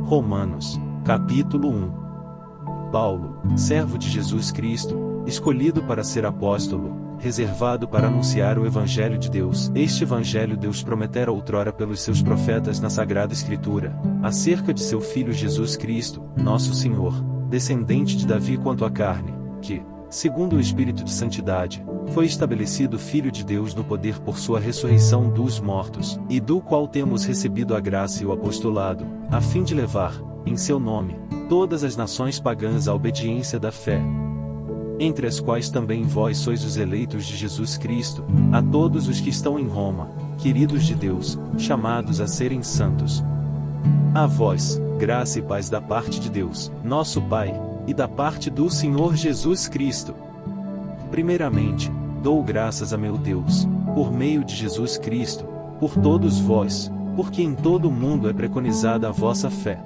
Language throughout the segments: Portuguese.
Romanos, capítulo 1. Paulo, servo de Jesus Cristo, escolhido para ser apóstolo, reservado para anunciar o Evangelho de Deus. Este Evangelho Deus prometera outrora pelos seus profetas na Sagrada Escritura, acerca de seu Filho Jesus Cristo, nosso Senhor, descendente de Davi quanto à carne, que, segundo o Espírito de Santidade, foi estabelecido Filho de Deus no poder por sua ressurreição dos mortos, e do qual temos recebido a graça e o apostolado, a fim de levar, em seu nome, todas as nações pagãs à obediência da fé, entre as quais também vós sois os eleitos de Jesus Cristo, a todos os que estão em Roma, queridos de Deus, chamados a serem santos. A vós, graça e paz da parte de Deus, nosso Pai, e da parte do Senhor Jesus Cristo. Primeiramente, dou graças a meu Deus, por meio de Jesus Cristo, por todos vós, porque em todo o mundo é preconizada a vossa fé.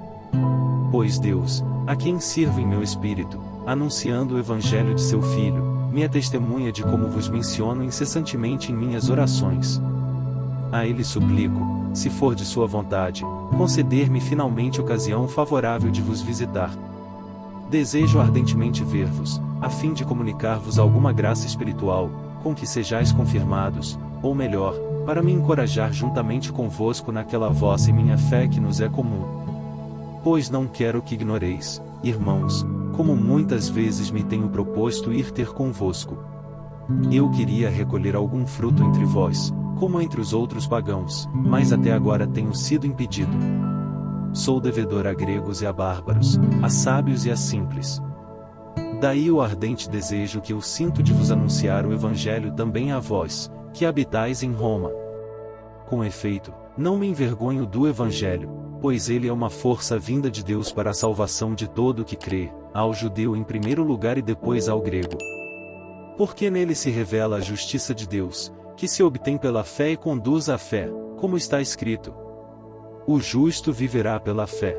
Pois Deus, a quem sirvo em meu espírito, anunciando o Evangelho de seu Filho, me é testemunha de como vos menciono incessantemente em minhas orações. A ele suplico, se for de sua vontade, conceder-me finalmente ocasião favorável de vos visitar. Desejo ardentemente ver-vos, a fim de comunicar-vos alguma graça espiritual, com que sejais confirmados, ou melhor, para me encorajar juntamente convosco naquela vossa e minha fé que nos é comum. Pois não quero que ignoreis, irmãos, como muitas vezes me tenho proposto ir ter convosco. Eu queria recolher algum fruto entre vós, como entre os outros pagãos, mas até agora tenho sido impedido. Sou devedor a gregos e a bárbaros, a sábios e a simples. Daí o ardente desejo que eu sinto de vos anunciar o Evangelho também a vós, que habitais em Roma. Com efeito, não me envergonho do Evangelho, pois ele é uma força vinda de Deus para a salvação de todo o que crê, ao judeu em primeiro lugar e depois ao grego. Porque nele se revela a justiça de Deus, que se obtém pela fé e conduz à fé, como está escrito: o justo viverá pela fé.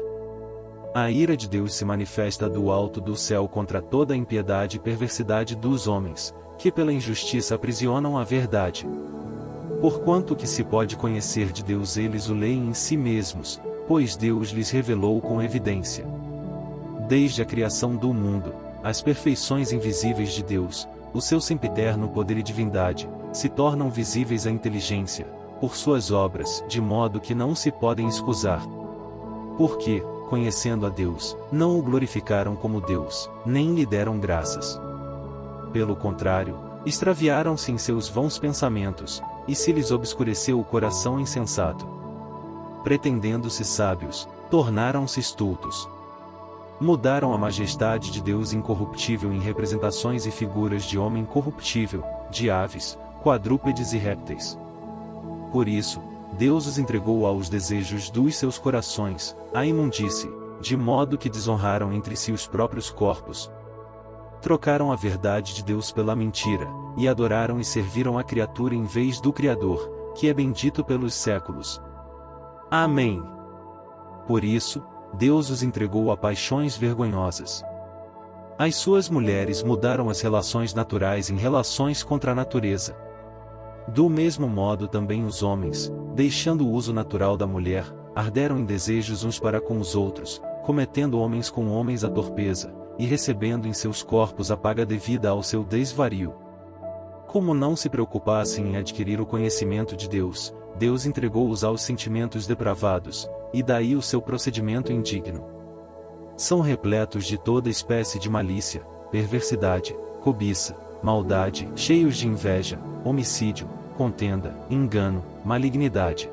A ira de Deus se manifesta do alto do céu contra toda a impiedade e perversidade dos homens, que pela injustiça aprisionam a verdade. Porquanto que se pode conhecer de Deus eles o leem em si mesmos, pois Deus lhes revelou com evidência. Desde a criação do mundo, as perfeições invisíveis de Deus, o seu sempiterno poder e divindade, se tornam visíveis à inteligência, por suas obras, de modo que não se podem escusar. Porque, conhecendo a Deus, não o glorificaram como Deus, nem lhe deram graças. Pelo contrário, extraviaram-se em seus vãos pensamentos, e se lhes obscureceu o coração insensato. Pretendendo-se sábios, tornaram-se estultos. Mudaram a majestade de Deus incorruptível em representações e figuras de homem corruptível, de aves, quadrúpedes e répteis. Por isso, Deus os entregou aos desejos dos seus corações, à imundície, de modo que desonraram entre si os próprios corpos. Trocaram a verdade de Deus pela mentira, e adoraram e serviram a criatura em vez do Criador, que é bendito pelos séculos. Amém. Por isso, Deus os entregou a paixões vergonhosas. As suas mulheres mudaram as relações naturais em relações contra a natureza. Do mesmo modo também os homens, deixando o uso natural da mulher, arderam em desejos uns para com os outros, cometendo homens com homens a torpeza, e recebendo em seus corpos a paga devida ao seu desvario. Como não se preocupassem em adquirir o conhecimento de Deus, Deus entregou-os aos sentimentos depravados, e daí o seu procedimento indigno. São repletos de toda espécie de malícia, perversidade, cobiça, maldade, cheios de inveja, homicídio, contenda, engano, malignidade.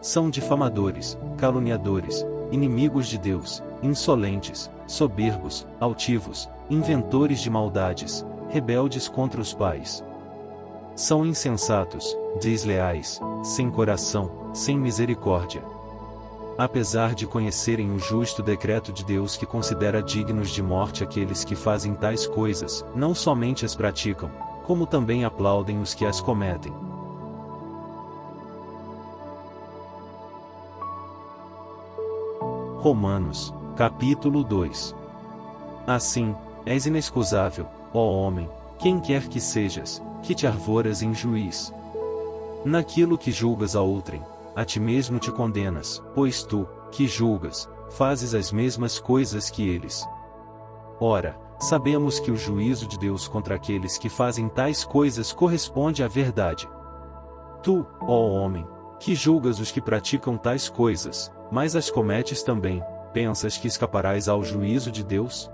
São difamadores, caluniadores, inimigos de Deus, insolentes, soberbos, altivos, inventores de maldades, rebeldes contra os pais. São insensatos, desleais, sem coração, sem misericórdia. Apesar de conhecerem o justo decreto de Deus que considera dignos de morte aqueles que fazem tais coisas, não somente as praticam, como também aplaudem os que as cometem. Romanos, capítulo 2. Assim, és inexcusável, ó homem, quem quer que sejas, que te arvoras em juiz. Naquilo que julgas a outrem, a ti mesmo te condenas, pois tu, que julgas, fazes as mesmas coisas que eles. Ora, sabemos que o juízo de Deus contra aqueles que fazem tais coisas corresponde à verdade. Tu, ó homem, que julgas os que praticam tais coisas, mas as cometes também, pensas que escaparás ao juízo de Deus?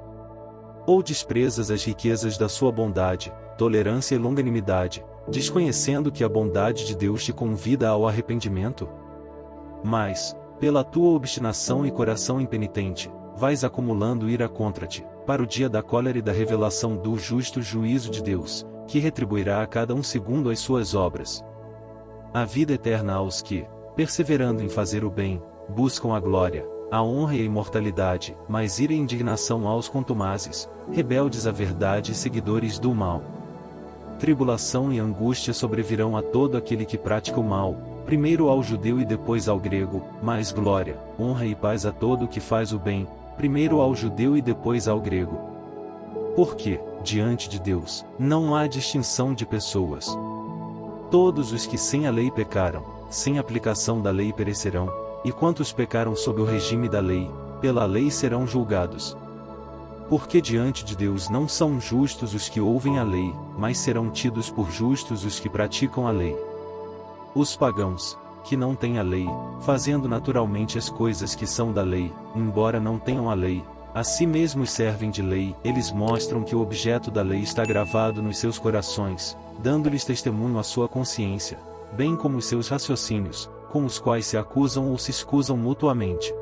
Ou desprezas as riquezas da sua bondade, tolerância e longanimidade, desconhecendo que a bondade de Deus te convida ao arrependimento? Mas, pela tua obstinação e coração impenitente, vais acumulando ira contra ti, para o dia da cólera e da revelação do justo juízo de Deus, que retribuirá a cada um segundo as suas obras. A vida eterna aos que, perseverando em fazer o bem, buscam a glória, a honra e a imortalidade, mas ira e indignação aos contumazes, rebeldes à verdade e seguidores do mal. Tribulação e angústia sobrevirão a todo aquele que pratica o mal, primeiro ao judeu e depois ao grego, mas glória, honra e paz a todo o que faz o bem, primeiro ao judeu e depois ao grego. Porque, diante de Deus, não há distinção de pessoas. Todos os que sem a lei pecaram, sem aplicação da lei perecerão, e quantos pecaram sob o regime da lei, pela lei serão julgados. Porque diante de Deus não são justos os que ouvem a lei, mas serão tidos por justos os que praticam a lei. Os pagãos, que não têm a lei, fazendo naturalmente as coisas que são da lei, embora não tenham a lei, a si mesmos servem de lei, eles mostram que o objeto da lei está gravado nos seus corações, dando-lhes testemunho à sua consciência, bem como os seus raciocínios, com os quais se acusam ou se escusam mutuamente.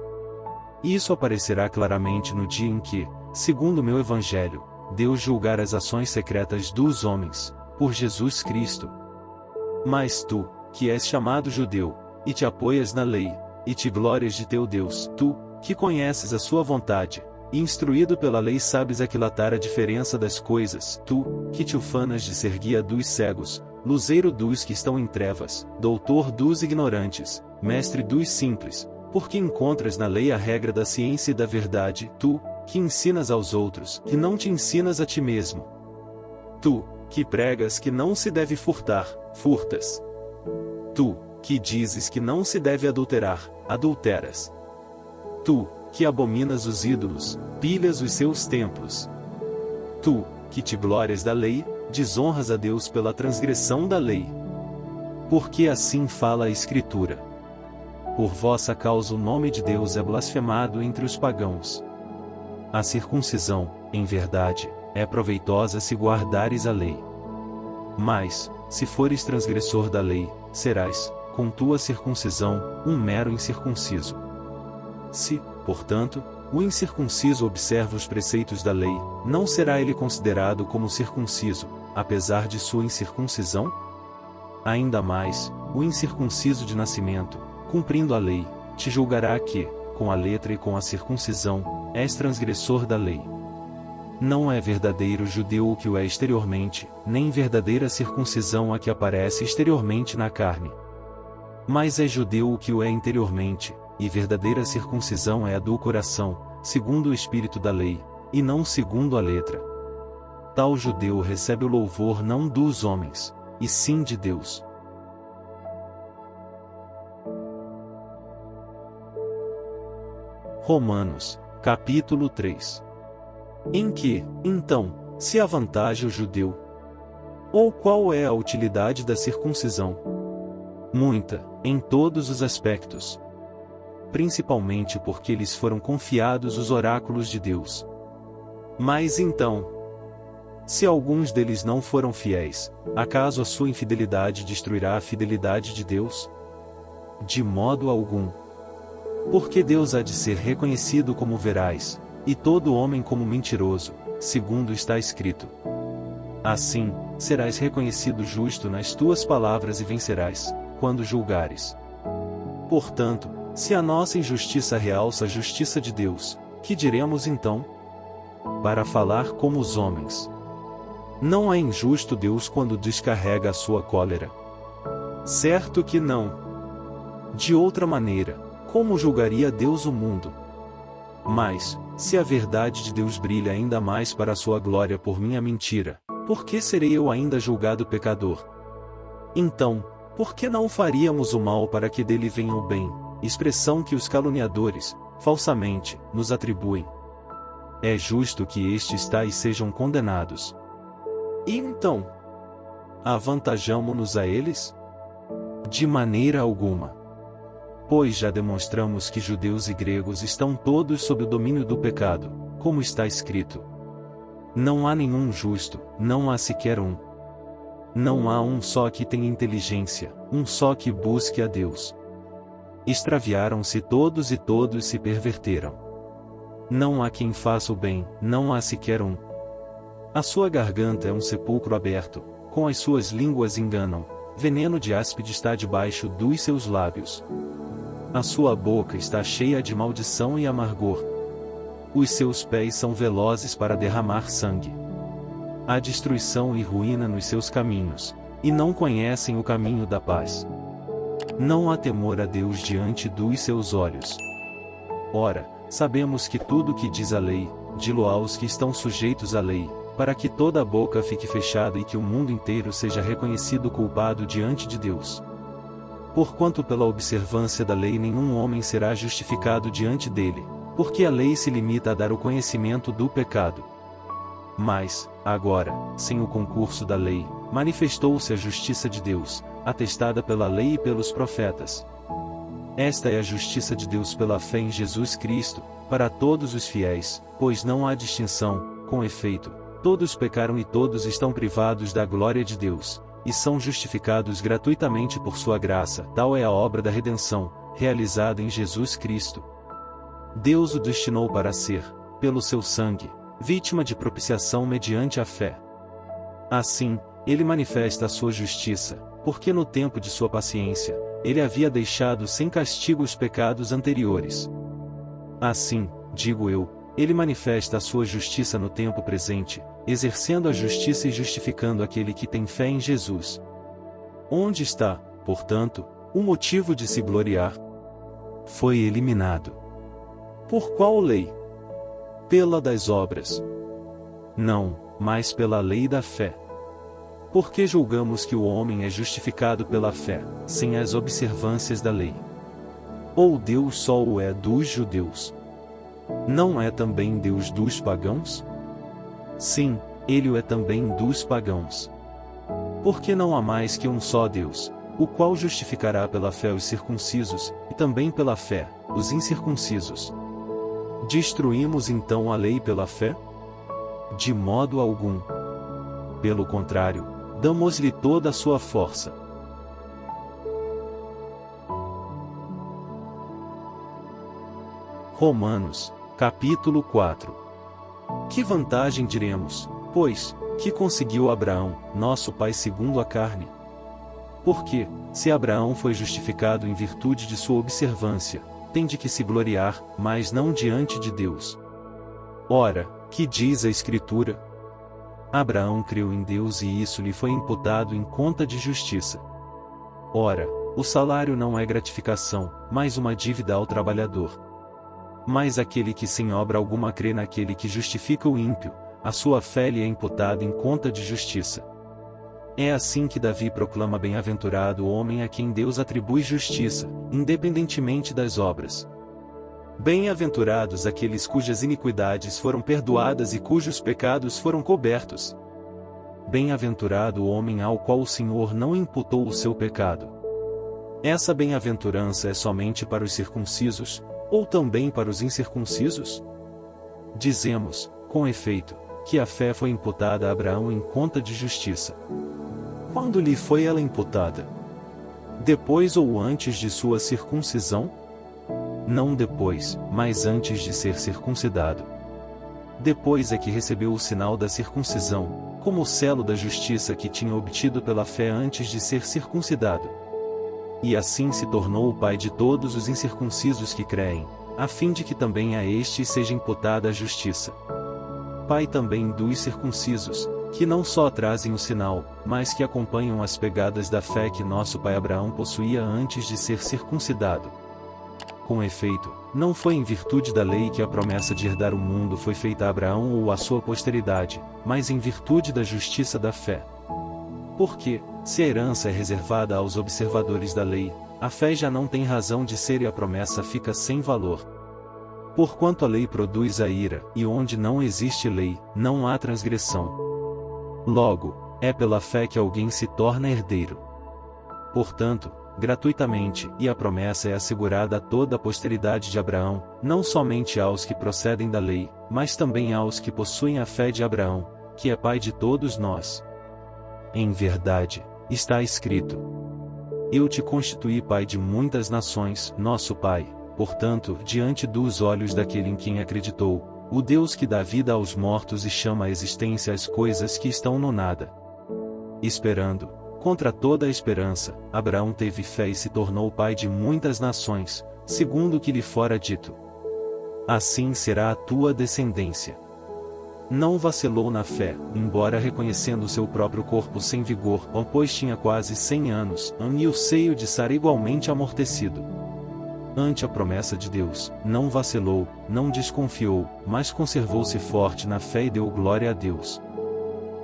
Isso aparecerá claramente no dia em que, segundo o meu evangelho, Deus julgar as ações secretas dos homens, por Jesus Cristo. Mas tu, que és chamado judeu, e te apoias na lei, e te glórias de teu Deus, tu, que conheces a sua vontade, e instruído pela lei sabes aquilatar a diferença das coisas, tu, que te ufanas de ser guia dos cegos, luzeiro dos que estão em trevas, doutor dos ignorantes, mestre dos simples, porque encontras na lei a regra da ciência e da verdade, tu, que ensinas aos outros, que não te ensinas a ti mesmo. Tu, que pregas que não se deve furtar, furtas. Tu, que dizes que não se deve adulterar, adulteras. Tu, que abominas os ídolos, pilhas os seus templos. Tu, que te glórias da lei, desonras a Deus pela transgressão da lei. Porque assim fala a Escritura. Por vossa causa o nome de Deus é blasfemado entre os pagãos. A circuncisão, em verdade, é proveitosa se guardares a lei. Mas, se fores transgressor da lei, serás, com tua circuncisão, um mero incircunciso. Se, portanto, o incircunciso observa os preceitos da lei, não será ele considerado como circunciso, apesar de sua incircuncisão? Ainda mais, o incircunciso de nascimento, cumprindo a lei, te julgará que, com a letra e com a circuncisão, és transgressor da lei. Não é verdadeiro judeu o que o é exteriormente, nem verdadeira circuncisão a que aparece exteriormente na carne. Mas é judeu o que o é interiormente, e verdadeira circuncisão é a do coração, segundo o espírito da lei, e não segundo a letra. Tal judeu recebe o louvor não dos homens, e sim de Deus. Romanos, capítulo 3. Em que, então, se avantaja o judeu? Ou qual é a utilidade da circuncisão? Muita, em todos os aspectos. Principalmente porque lhes foram confiados os oráculos de Deus. Mas então, se alguns deles não foram fiéis, acaso a sua infidelidade destruirá a fidelidade de Deus? De modo algum. Porque Deus há de ser reconhecido como veraz, e todo homem como mentiroso, segundo está escrito. Assim, serás reconhecido justo nas tuas palavras e vencerás, quando julgares. Portanto, se a nossa injustiça realça a justiça de Deus, que diremos então? Para falar como os homens. Não é injusto Deus quando descarrega a sua cólera? Certo que não. De outra maneira, como julgaria Deus o mundo? Mas, se a verdade de Deus brilha ainda mais para a sua glória por minha mentira, por que serei eu ainda julgado pecador? Então, por que não faríamos o mal para que dele venha o bem, expressão que os caluniadores, falsamente, nos atribuem. É justo que estes tais sejam condenados. E então, avantajamo-nos a eles? De maneira alguma. Pois já demonstramos que judeus e gregos estão todos sob o domínio do pecado, como está escrito. Não há nenhum justo, não há sequer um. Não há um só que tenha inteligência, um só que busque a Deus. Extraviaram-se todos e todos se perverteram. Não há quem faça o bem, não há sequer um. A sua garganta é um sepulcro aberto, com as suas línguas enganam, veneno de áspide está debaixo dos seus lábios. A sua boca está cheia de maldição e amargor. Os seus pés são velozes para derramar sangue. Há destruição e ruína nos seus caminhos, e não conhecem o caminho da paz. Não há temor a Deus diante dos seus olhos. Ora, sabemos que tudo o que diz a lei, dilo aos que estão sujeitos à lei, para que toda a boca fique fechada e que o mundo inteiro seja reconhecido culpado diante de Deus. Porquanto pela observância da lei nenhum homem será justificado diante dele, porque a lei se limita a dar o conhecimento do pecado. Mas, agora, sem o concurso da lei, manifestou-se a justiça de Deus, atestada pela lei e pelos profetas. Esta é a justiça de Deus pela fé em Jesus Cristo, para todos os fiéis, pois não há distinção, com efeito, todos pecaram e todos estão privados da glória de Deus, e são justificados gratuitamente por sua graça, tal é a obra da redenção, realizada em Jesus Cristo. Deus o destinou para ser, pelo seu sangue, vítima de propiciação mediante a fé. Assim, ele manifesta a sua justiça, porque no tempo de sua paciência, ele havia deixado sem castigo os pecados anteriores. Assim, digo eu, ele manifesta a sua justiça no tempo presente, exercendo a justiça e justificando aquele que tem fé em Jesus. Onde está, portanto, o motivo de se gloriar? Foi eliminado. Por qual lei? Pela das obras? Não, mas pela lei da fé. Porque julgamos que o homem é justificado pela fé, sem as observâncias da lei. Ou Deus só o é dos judeus? Não é também Deus dos pagãos? Sim, ele o é também dos pagãos. Porque não há mais que um só Deus, o qual justificará pela fé os circuncisos, e também pela fé, os incircuncisos. Destruímos então a lei pela fé? De modo algum. Pelo contrário, damos-lhe toda a sua força. Romanos, capítulo 4. Que vantagem diremos, pois, que conseguiu Abraão, nosso pai segundo a carne? Porque, se Abraão foi justificado em virtude de sua observância, tem de que se gloriar, mas não diante de Deus. Ora, que diz a Escritura? Abraão creu em Deus e isso lhe foi imputado em conta de justiça. Ora, o salário não é gratificação, mas uma dívida ao trabalhador. Mas aquele que sem obra alguma crê naquele que justifica o ímpio, a sua fé lhe é imputada em conta de justiça. É assim que Davi proclama bem-aventurado o homem a quem Deus atribui justiça, independentemente das obras. Bem-aventurados aqueles cujas iniquidades foram perdoadas e cujos pecados foram cobertos. Bem-aventurado o homem ao qual o Senhor não imputou o seu pecado. Essa bem-aventurança é somente para os circuncisos, ou também para os incircuncisos? Dizemos, com efeito, que a fé foi imputada a Abraão em conta de justiça. Quando lhe foi ela imputada? Depois ou antes de sua circuncisão? Não depois, mas antes de ser circuncidado. Depois é que recebeu o sinal da circuncisão, como o selo da justiça que tinha obtido pela fé antes de ser circuncidado. E assim se tornou o pai de todos os incircuncisos que creem, a fim de que também a estes seja imputada a justiça. Pai também dos circuncisos, que não só trazem o sinal, mas que acompanham as pegadas da fé que nosso pai Abraão possuía antes de ser circuncidado. Com efeito, não foi em virtude da lei que a promessa de herdar o mundo foi feita a Abraão ou à sua posteridade, mas em virtude da justiça da fé. Porque, se a herança é reservada aos observadores da lei, a fé já não tem razão de ser e a promessa fica sem valor. Porquanto a lei produz a ira, e onde não existe lei, não há transgressão. Logo, é pela fé que alguém se torna herdeiro. Portanto, gratuitamente, e a promessa é assegurada a toda a posteridade de Abraão, não somente aos que procedem da lei, mas também aos que possuem a fé de Abraão, que é pai de todos nós. Em verdade, está escrito: Eu te constituí pai de muitas nações, nosso pai, portanto, diante dos olhos daquele em quem acreditou, o Deus que dá vida aos mortos e chama à existência as coisas que estão no nada. Esperando, contra toda a esperança, Abraão teve fé e se tornou pai de muitas nações, segundo o que lhe fora dito: Assim será a tua descendência. Não vacilou na fé, embora reconhecendo seu próprio corpo sem vigor, pois tinha quase 100 anos, e o seio de Sara igualmente amortecido. Ante a promessa de Deus, não vacilou, não desconfiou, mas conservou-se forte na fé e deu glória a Deus.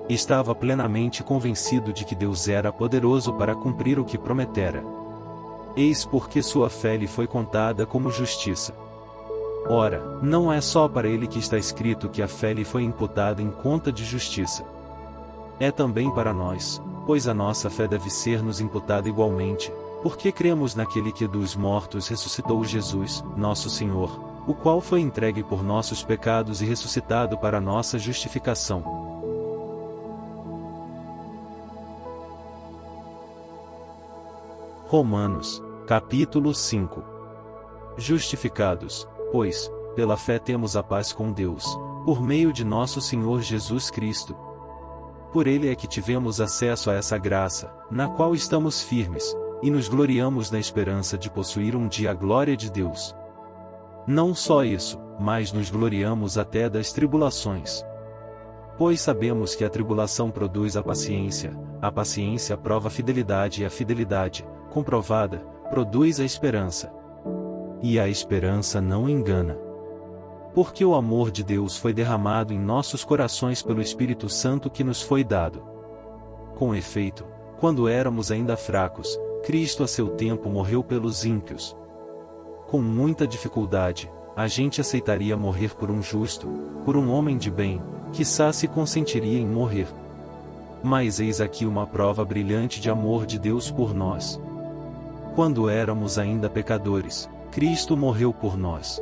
Estava plenamente convencido de que Deus era poderoso para cumprir o que prometera. Eis porque sua fé lhe foi contada como justiça. Ora, não é só para ele que está escrito que a fé lhe foi imputada em conta de justiça. É também para nós, pois a nossa fé deve ser-nos imputada igualmente, porque cremos naquele que dos mortos ressuscitou Jesus, nosso Senhor, o qual foi entregue por nossos pecados e ressuscitado para nossa justificação. Romanos, capítulo 5. Justificados, pois, pela fé temos a paz com Deus, por meio de nosso Senhor Jesus Cristo. Por ele é que tivemos acesso a essa graça, na qual estamos firmes, e nos gloriamos na esperança de possuir um dia a glória de Deus. Não só isso, mas nos gloriamos até das tribulações. Pois sabemos que a tribulação produz a paciência prova a fidelidade e a fidelidade, comprovada, produz a esperança. E a esperança não engana. Porque o amor de Deus foi derramado em nossos corações pelo Espírito Santo que nos foi dado. Com efeito, quando éramos ainda fracos, Cristo a seu tempo morreu pelos ímpios. Com muita dificuldade, a gente aceitaria morrer por um justo, por um homem de bem, quiçá se consentiria em morrer. Mas eis aqui uma prova brilhante de amor de Deus por nós. Quando éramos ainda pecadores, Cristo morreu por nós.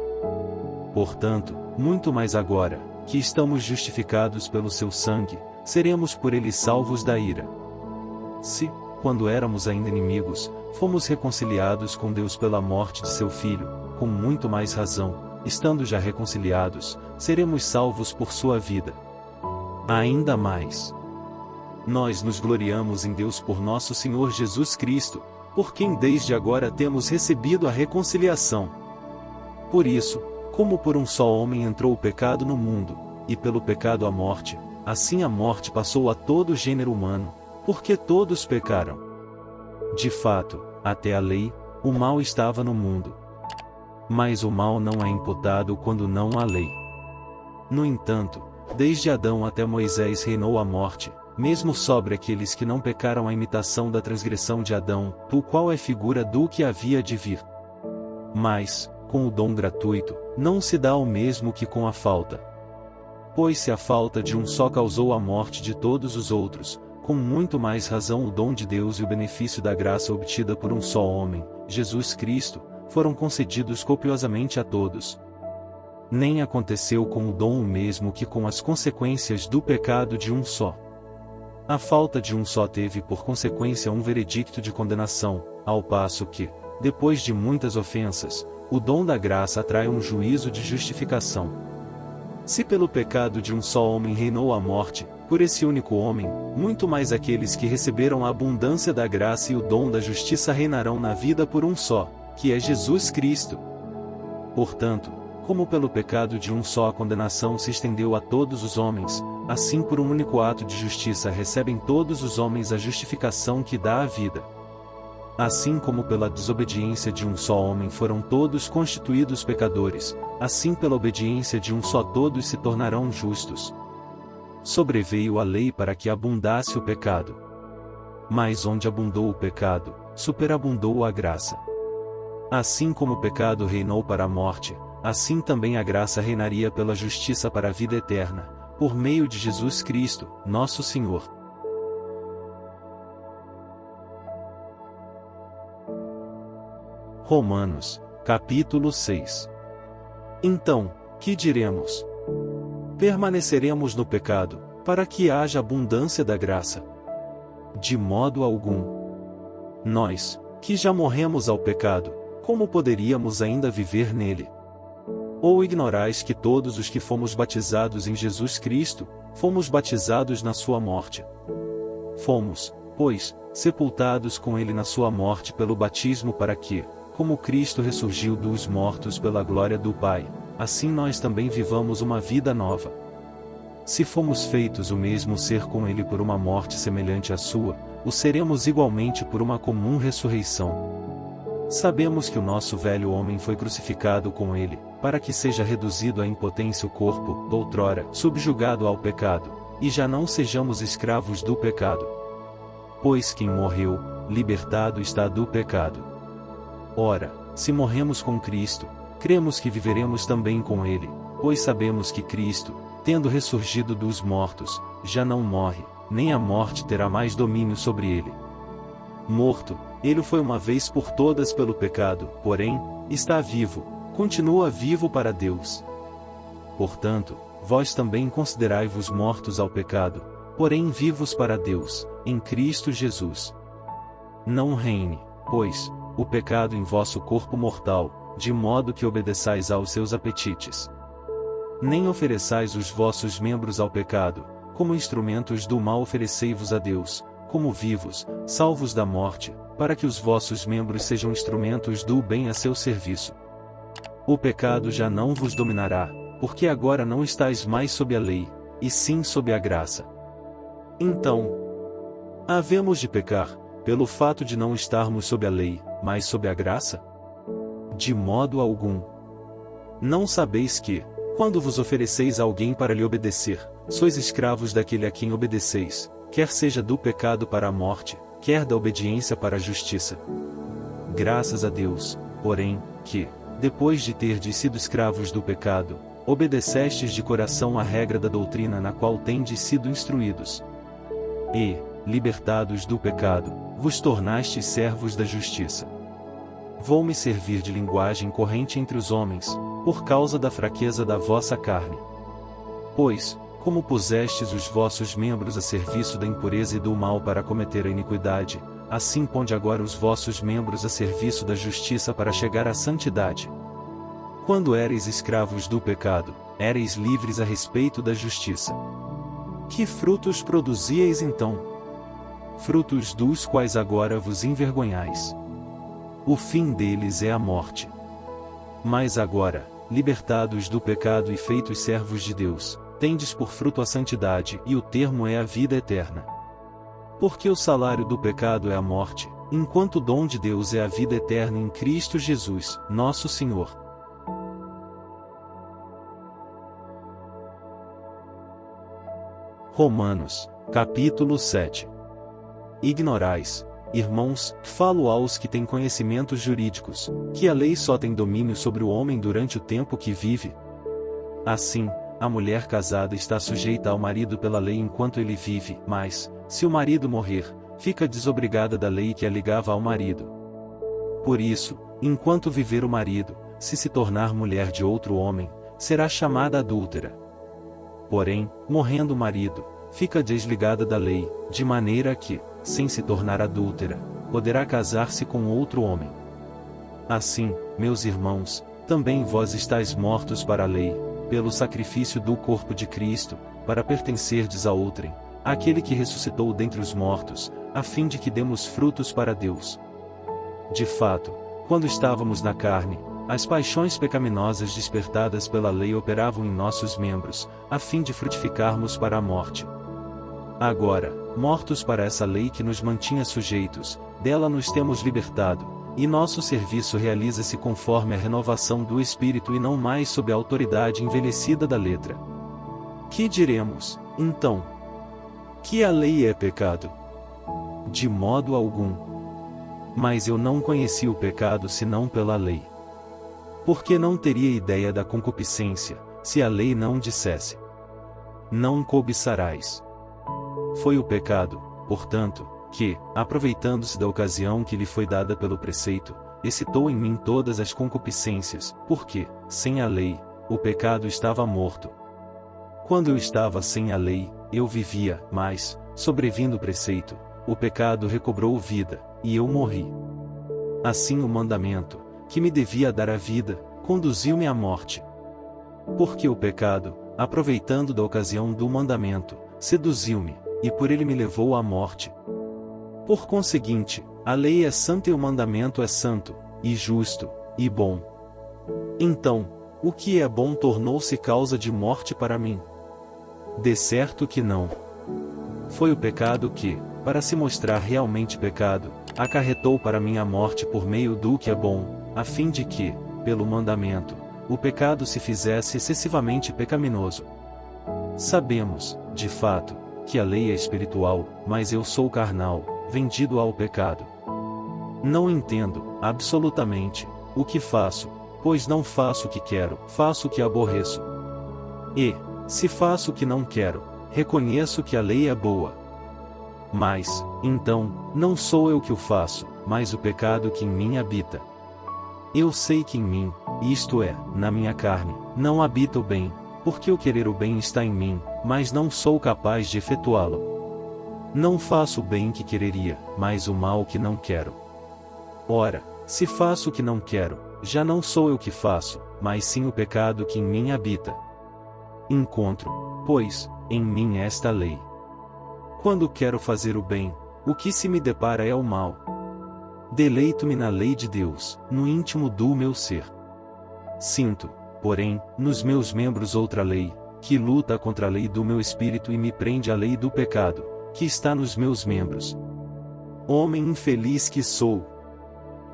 Portanto, muito mais agora, que estamos justificados pelo seu sangue, seremos por ele salvos da ira. Se, quando éramos ainda inimigos, fomos reconciliados com Deus pela morte de seu Filho, com muito mais razão, estando já reconciliados, seremos salvos por sua vida. Ainda mais, nós nos gloriamos em Deus por nosso Senhor Jesus Cristo, por quem desde agora temos recebido a reconciliação. Por isso, como por um só homem entrou o pecado no mundo, e pelo pecado a morte, assim a morte passou a todo o gênero humano, porque todos pecaram. De fato, até a lei, o mal estava no mundo. Mas o mal não é imputado quando não há lei. No entanto, desde Adão até Moisés reinou a morte, mesmo sobre aqueles que não pecaram a imitação da transgressão de Adão, o qual é figura do que havia de vir. Mas, com o dom gratuito, não se dá o mesmo que com a falta. Pois se a falta de um só causou a morte de todos os outros, com muito mais razão o dom de Deus e o benefício da graça obtida por um só homem, Jesus Cristo, foram concedidos copiosamente a todos. Nem aconteceu com o dom o mesmo que com as consequências do pecado de um só. A falta de um só teve por consequência um veredicto de condenação, ao passo que, depois de muitas ofensas, o dom da graça atrai um juízo de justificação. Se pelo pecado de um só homem reinou a morte, por esse único homem, muito mais aqueles que receberam a abundância da graça e o dom da justiça reinarão na vida por um só, que é Jesus Cristo. Portanto, como pelo pecado de um só a condenação se estendeu a todos os homens, assim por um único ato de justiça recebem todos os homens a justificação que dá a vida. Assim como pela desobediência de um só homem foram todos constituídos pecadores, assim pela obediência de um só todos se tornarão justos. Sobreveio a lei para que abundasse o pecado. Mas onde abundou o pecado, superabundou a graça. Assim como o pecado reinou para a morte, assim também a graça reinaria pela justiça para a vida eterna, por meio de Jesus Cristo, nosso Senhor. Romanos, capítulo 6. Então, que diremos? Permaneceremos no pecado, para que haja abundância da graça? De modo algum. Nós, que já morremos ao pecado, como poderíamos ainda viver nele? Ou ignorais que todos os que fomos batizados em Jesus Cristo, fomos batizados na sua morte? Fomos, pois, sepultados com ele na sua morte pelo batismo para que, como Cristo ressurgiu dos mortos pela glória do Pai, assim nós também vivamos uma vida nova. Se fomos feitos o mesmo ser com ele por uma morte semelhante à sua, o seremos igualmente por uma comum ressurreição. Sabemos que o nosso velho homem foi crucificado com ele, para que seja reduzido à impotência o corpo, outrora, subjugado ao pecado, e já não sejamos escravos do pecado. Pois quem morreu, libertado está do pecado. Ora, se morremos com Cristo, cremos que viveremos também com ele, pois sabemos que Cristo, tendo ressurgido dos mortos, já não morre, nem a morte terá mais domínio sobre ele. Morto, ele foi uma vez por todas pelo pecado, porém, está vivo, continua vivo para Deus. Portanto, vós também considerai-vos mortos ao pecado, porém vivos para Deus, em Cristo Jesus. Não reine, pois, o pecado em vosso corpo mortal, de modo que obedeçais aos seus apetites. Nem ofereçais os vossos membros ao pecado, como instrumentos do mal oferecei-vos a Deus, como vivos, salvos da morte, para que os vossos membros sejam instrumentos do bem a seu serviço. O pecado já não vos dominará, porque agora não estáis mais sob a lei, e sim sob a graça. Então, havemos de pecar, pelo fato de não estarmos sob a lei, mas sob a graça? De modo algum. Não sabeis que, quando vos ofereceis a alguém para lhe obedecer, sois escravos daquele a quem obedeceis, quer seja do pecado para a morte, quer da obediência para a justiça. Graças a Deus, porém, que, depois de terdes sido escravos do pecado, obedecestes de coração à regra da doutrina na qual tendes sido instruídos. E, libertados do pecado, vos tornastes servos da justiça. Vou-me servir de linguagem corrente entre os homens, por causa da fraqueza da vossa carne. Pois, como pusestes os vossos membros a serviço da impureza e do mal para cometer a iniquidade, assim ponde agora os vossos membros a serviço da justiça para chegar à santidade. Quando éreis escravos do pecado, éreis livres a respeito da justiça. Que frutos produzíeis então? Frutos dos quais agora vos envergonhais. O fim deles é a morte. Mas agora, libertados do pecado e feitos servos de Deus, tendes por fruto a santidade, e o termo é a vida eterna. Porque o salário do pecado é a morte, enquanto o dom de Deus é a vida eterna em Cristo Jesus, nosso Senhor. Romanos, capítulo 7. Ignorais, irmãos, falo aos que têm conhecimentos jurídicos, que a lei só tem domínio sobre o homem durante o tempo que vive. Assim, a mulher casada está sujeita ao marido pela lei enquanto ele vive, mas, se o marido morrer, fica desobrigada da lei que a ligava ao marido. Por isso, enquanto viver o marido, se tornar mulher de outro homem, será chamada adúltera. Porém, morrendo o marido, fica desligada da lei, de maneira que, sem se tornar adúltera, poderá casar-se com outro homem. Assim, meus irmãos, também vós estáis mortos para a lei, pelo sacrifício do corpo de Cristo, para pertencerdes a outrem, aquele que ressuscitou dentre os mortos, a fim de que demos frutos para Deus. De fato, quando estávamos na carne, as paixões pecaminosas despertadas pela lei operavam em nossos membros, a fim de frutificarmos para a morte. Agora, mortos para essa lei que nos mantinha sujeitos, dela nos temos libertado, e nosso serviço realiza-se conforme a renovação do Espírito e não mais sob a autoridade envelhecida da letra. Que diremos, então? Que a lei é pecado? De modo algum. Mas eu não conheci o pecado senão pela lei. Porque não teria ideia da concupiscência, se a lei não dissesse: não cobiçarás. Foi o pecado, portanto, que, aproveitando-se da ocasião que lhe foi dada pelo preceito, excitou em mim todas as concupiscências, porque, sem a lei, o pecado estava morto. Quando eu estava sem a lei, eu vivia, mas, sobrevindo o preceito, o pecado recobrou vida, e eu morri. Assim o mandamento, que me devia dar a vida, conduziu-me à morte. Porque o pecado, aproveitando da ocasião do mandamento, seduziu-me, e por ele me levou à morte. Por conseguinte, a lei é santa e o mandamento é santo, e justo, e bom. Então, o que é bom tornou-se causa de morte para mim? De certo que não. Foi o pecado que, para se mostrar realmente pecado, acarretou para mim a morte por meio do que é bom, a fim de que, pelo mandamento, o pecado se fizesse excessivamente pecaminoso. Sabemos, de fato, que a lei é espiritual, mas eu sou carnal, vendido ao pecado. Não entendo, absolutamente, o que faço, pois não faço o que quero, faço o que aborreço. E, se faço o que não quero, reconheço que a lei é boa. Mas, então, não sou eu que o faço, mas o pecado que em mim habita. Eu sei que em mim, isto é, na minha carne, não habita o bem, porque o querer o bem está em mim, mas não sou capaz de efetuá-lo. Não faço o bem que quereria, mas o mal que não quero. Ora, se faço o que não quero, já não sou eu que faço, mas sim o pecado que em mim habita. Encontro, pois, em mim esta lei. Quando quero fazer o bem, o que se me depara é o mal. Deleito-me na lei de Deus, no íntimo do meu ser. Sinto, porém, nos meus membros outra lei, que luta contra a lei do meu espírito e me prende à lei do pecado, que está nos meus membros. Homem infeliz que sou!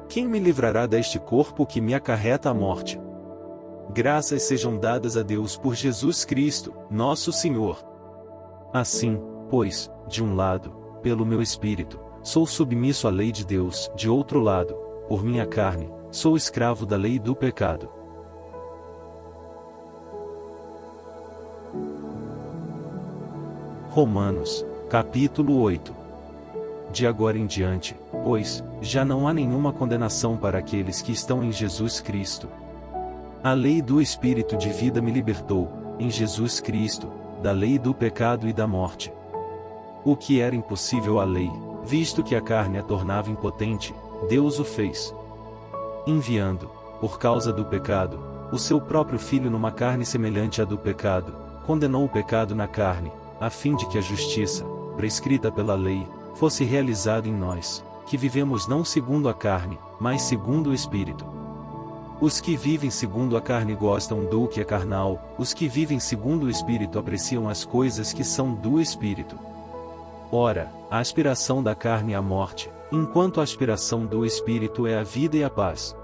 Quem me livrará deste corpo que me acarreta a morte? Graças sejam dadas a Deus por Jesus Cristo, nosso Senhor. Assim, pois, de um lado, pelo meu espírito, sou submisso à lei de Deus, de outro lado, por minha carne, sou escravo da lei do pecado. Romanos, capítulo 8. De agora em diante, pois, já não há nenhuma condenação para aqueles que estão em Jesus Cristo. A lei do Espírito de vida me libertou, em Jesus Cristo, da lei do pecado e da morte. O que era impossível à lei, visto que a carne a tornava impotente, Deus o fez. Enviando, por causa do pecado, o seu próprio Filho numa carne semelhante à do pecado, condenou o pecado na carne, a fim de que a justiça, prescrita pela lei, fosse realizada em nós, que vivemos não segundo a carne, mas segundo o Espírito. Os que vivem segundo a carne gostam do que é carnal, os que vivem segundo o Espírito apreciam as coisas que são do Espírito. Ora, a aspiração da carne é a morte, enquanto a aspiração do Espírito é a vida e a paz.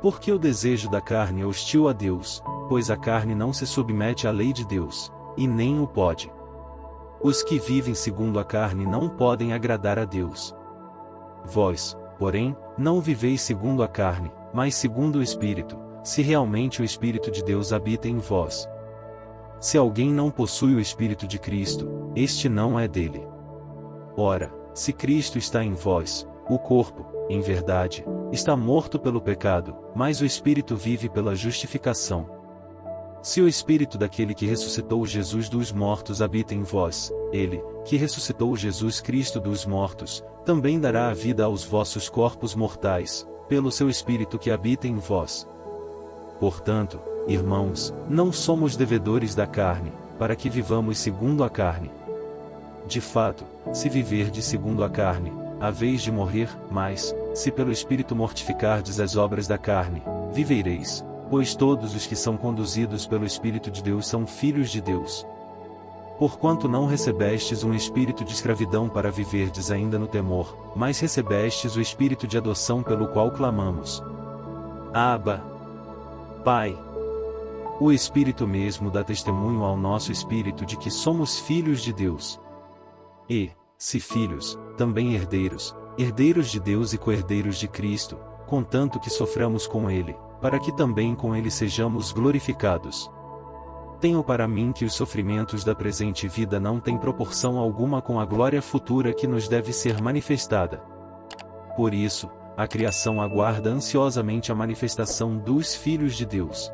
Porque o desejo da carne é hostil a Deus, pois a carne não se submete à lei de Deus, e nem o pode. Os que vivem segundo a carne não podem agradar a Deus. Vós, porém, não viveis segundo a carne, mas segundo o Espírito, se realmente o Espírito de Deus habita em vós. Se alguém não possui o Espírito de Cristo, este não é dele. Ora, se Cristo está em vós, o corpo, em verdade, está morto pelo pecado, mas o Espírito vive pela justificação. Se o Espírito daquele que ressuscitou Jesus dos mortos habita em vós, ele, que ressuscitou Jesus Cristo dos mortos, também dará a vida aos vossos corpos mortais, pelo seu Espírito que habita em vós. Portanto, irmãos, não somos devedores da carne, para que vivamos segundo a carne. De fato, se viverdes segundo a carne, haveis de morrer, mas, se pelo Espírito mortificardes as obras da carne, vivereis, pois todos os que são conduzidos pelo Espírito de Deus são filhos de Deus. Porquanto não recebestes um espírito de escravidão para viverdes ainda no temor, mas recebestes o espírito de adoção pelo qual clamamos: Abba, Pai. O Espírito mesmo dá testemunho ao nosso espírito de que somos filhos de Deus. E, se filhos, também herdeiros, herdeiros de Deus e co-herdeiros de Cristo, contanto que soframos com Ele, para que também com ele sejamos glorificados. Tenho para mim que os sofrimentos da presente vida não têm proporção alguma com a glória futura que nos deve ser manifestada. Por isso, a criação aguarda ansiosamente a manifestação dos filhos de Deus.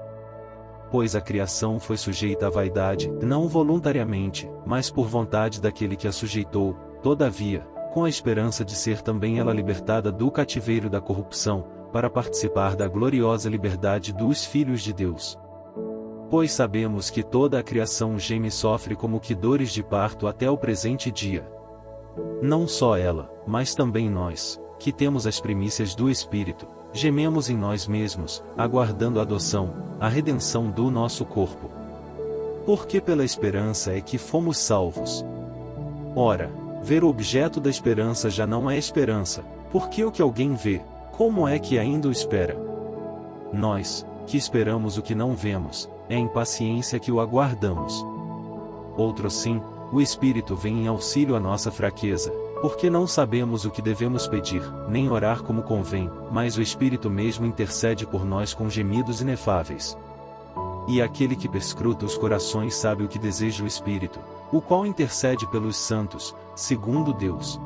Pois a criação foi sujeita à vaidade, não voluntariamente, mas por vontade daquele que a sujeitou, todavia, com a esperança de ser também ela libertada do cativeiro da corrupção, para participar da gloriosa liberdade dos filhos de Deus. Pois sabemos que toda a criação geme e sofre como que dores de parto até o presente dia. Não só ela, mas também nós, que temos as primícias do Espírito, gememos em nós mesmos, aguardando a adoção, a redenção do nosso corpo. Porque pela esperança é que fomos salvos. Ora, ver o objeto da esperança já não é esperança, porque o que alguém vê, como é que ainda o espera? Nós, que esperamos o que não vemos, é em paciência que o aguardamos. Outro sim, o Espírito vem em auxílio à nossa fraqueza, porque não sabemos o que devemos pedir, nem orar como convém, mas o Espírito mesmo intercede por nós com gemidos inefáveis. E aquele que perscruta os corações sabe o que deseja o Espírito, o qual intercede pelos santos, segundo Deus.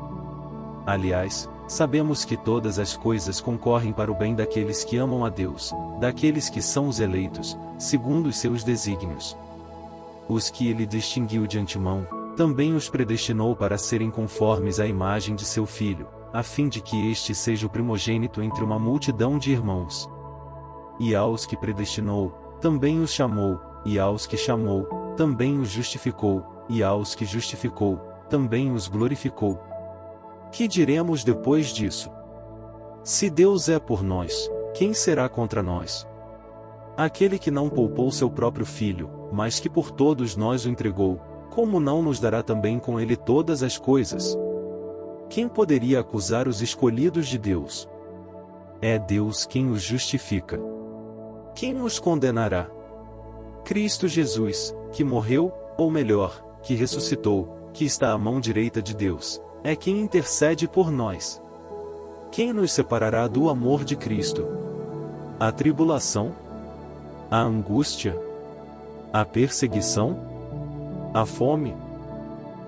Aliás, sabemos que todas as coisas concorrem para o bem daqueles que amam a Deus, daqueles que são os eleitos, segundo os seus desígnios. Os que ele distinguiu de antemão, também os predestinou para serem conformes à imagem de seu Filho, a fim de que este seja o primogênito entre uma multidão de irmãos. E aos que predestinou, também os chamou, e aos que chamou, também os justificou, e aos que justificou, também os glorificou. Que diremos depois disso? Se Deus é por nós, quem será contra nós? Aquele que não poupou seu próprio Filho, mas que por todos nós o entregou, como não nos dará também com ele todas as coisas? Quem poderia acusar os escolhidos de Deus? É Deus quem os justifica. Quem os condenará? Cristo Jesus, que morreu, ou melhor, que ressuscitou, que está à mão direita de Deus, é quem intercede por nós. Quem nos separará do amor de Cristo? A tribulação? A angústia? A perseguição? A fome?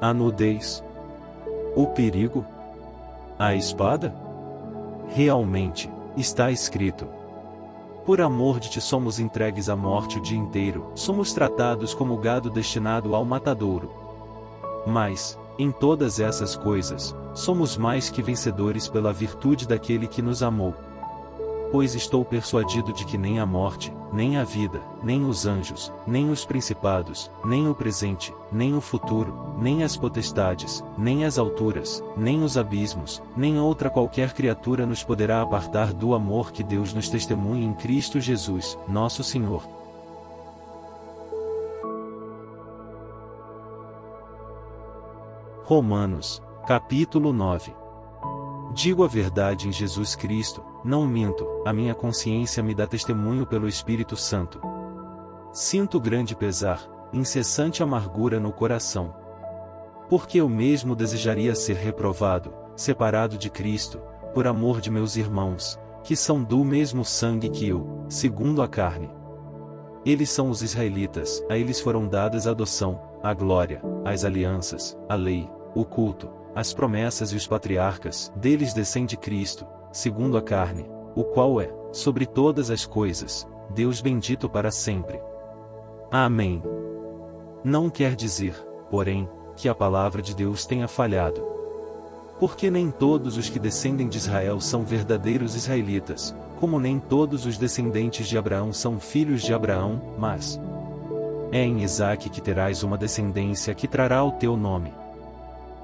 A nudez? O perigo? A espada? Realmente, está escrito: por amor de ti somos entregues à morte o dia inteiro, somos tratados como gado destinado ao matadouro. Mas, em todas essas coisas, somos mais que vencedores pela virtude daquele que nos amou. Pois estou persuadido de que nem a morte, nem a vida, nem os anjos, nem os principados, nem o presente, nem o futuro, nem as potestades, nem as alturas, nem os abismos, nem outra qualquer criatura nos poderá apartar do amor que Deus nos testemunha em Cristo Jesus, nosso Senhor. Romanos, capítulo 9. Digo a verdade em Jesus Cristo, não minto, a minha consciência me dá testemunho pelo Espírito Santo. Sinto grande pesar, incessante amargura no coração. Porque eu mesmo desejaria ser reprovado, separado de Cristo, por amor de meus irmãos, que são do mesmo sangue que eu, segundo a carne. Eles são os israelitas, a eles foram dadas a adoção, a glória, as alianças, a lei, o culto, as promessas e os patriarcas, deles descende Cristo, segundo a carne, o qual é, sobre todas as coisas, Deus bendito para sempre. Amém. Não quer dizer, porém, que a palavra de Deus tenha falhado. Porque nem todos os que descendem de Israel são verdadeiros israelitas, como nem todos os descendentes de Abraão são filhos de Abraão, mas é em Isaque que terás uma descendência que trará o teu nome.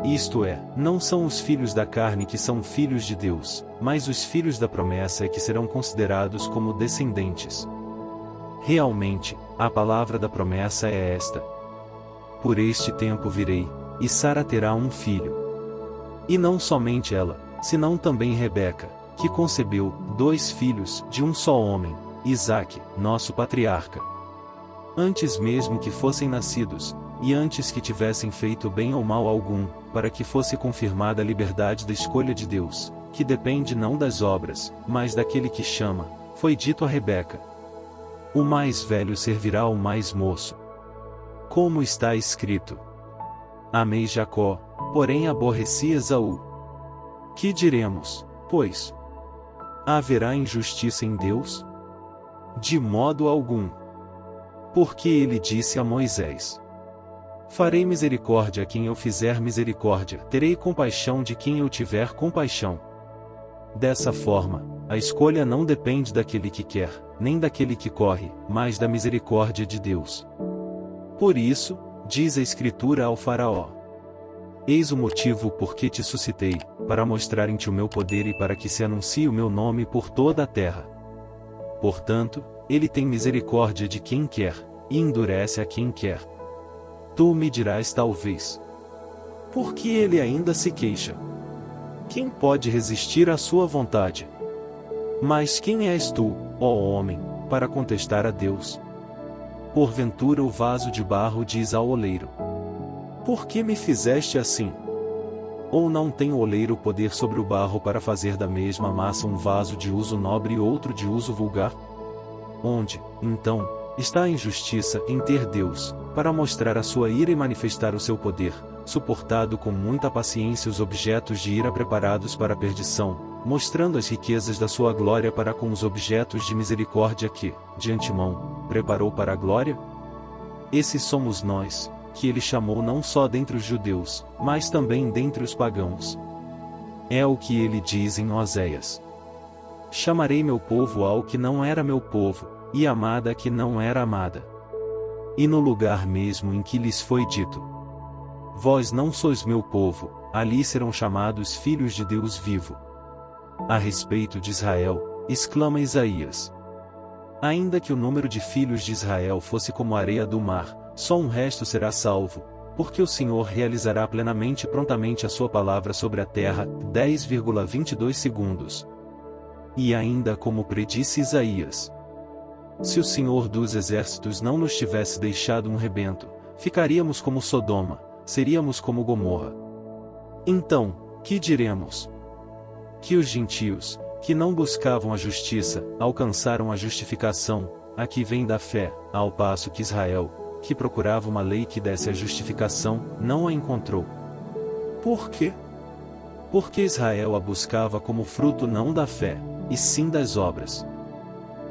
Isto é, não são os filhos da carne que são filhos de Deus, mas os filhos da promessa é que serão considerados como descendentes. Realmente, a palavra da promessa é esta: por este tempo virei, e Sara terá um filho. E não somente ela, senão também Rebeca, que concebeu 2 filhos de um só homem, Isaque, nosso patriarca. Antes mesmo que fossem nascidos, e antes que tivessem feito bem ou mal algum, para que fosse confirmada a liberdade da escolha de Deus, que depende não das obras, mas daquele que chama, foi dito a Rebeca: o mais velho servirá ao mais moço. Como está escrito: amei Jacó, porém aborreci Esaú. Que diremos, pois? Haverá injustiça em Deus? De modo algum. Porque ele disse a Moisés: farei misericórdia a quem eu fizer misericórdia, terei compaixão de quem eu tiver compaixão. Dessa forma, a escolha não depende daquele que quer, nem daquele que corre, mas da misericórdia de Deus. Por isso, diz a Escritura ao Faraó: eis o motivo por que te suscitei, para mostrar em ti o meu poder e para que se anuncie o meu nome por toda a terra. Portanto, ele tem misericórdia de quem quer, e endurece a quem quer. Tu me dirás talvez: por que ele ainda se queixa? Quem pode resistir à sua vontade? Mas quem és tu, ó homem, para contestar a Deus? Porventura o vaso de barro diz ao oleiro: por que me fizeste assim? Ou não tem o oleiro poder sobre o barro para fazer da mesma massa um vaso de uso nobre e outro de uso vulgar? Onde, então, está a injustiça em ter Deus, para mostrar a sua ira e manifestar o seu poder, suportado com muita paciência os objetos de ira preparados para a perdição, mostrando as riquezas da sua glória para com os objetos de misericórdia que, de antemão, preparou para a glória? Esses somos nós, que ele chamou não só dentre os judeus, mas também dentre os pagãos. É o que ele diz em Oséias: chamarei meu povo ao que não era meu povo, e amada a que não era amada. E no lugar mesmo em que lhes foi dito: vós não sois meu povo, ali serão chamados filhos de Deus vivo. A respeito de Israel, exclama Isaías: ainda que o número de filhos de Israel fosse como a areia do mar, só um resto será salvo, porque o Senhor realizará plenamente e prontamente a sua palavra sobre a terra. 10,22 segundos. E ainda como predisse Isaías: se o Senhor dos exércitos não nos tivesse deixado um rebento, ficaríamos como Sodoma, seríamos como Gomorra. Então, que diremos? Que os gentios, que não buscavam a justiça, alcançaram a justificação, a que vem da fé, ao passo que Israel, que procurava uma lei que desse a justificação, não a encontrou. Por quê? Porque Israel a buscava como fruto não da fé, e sim das obras.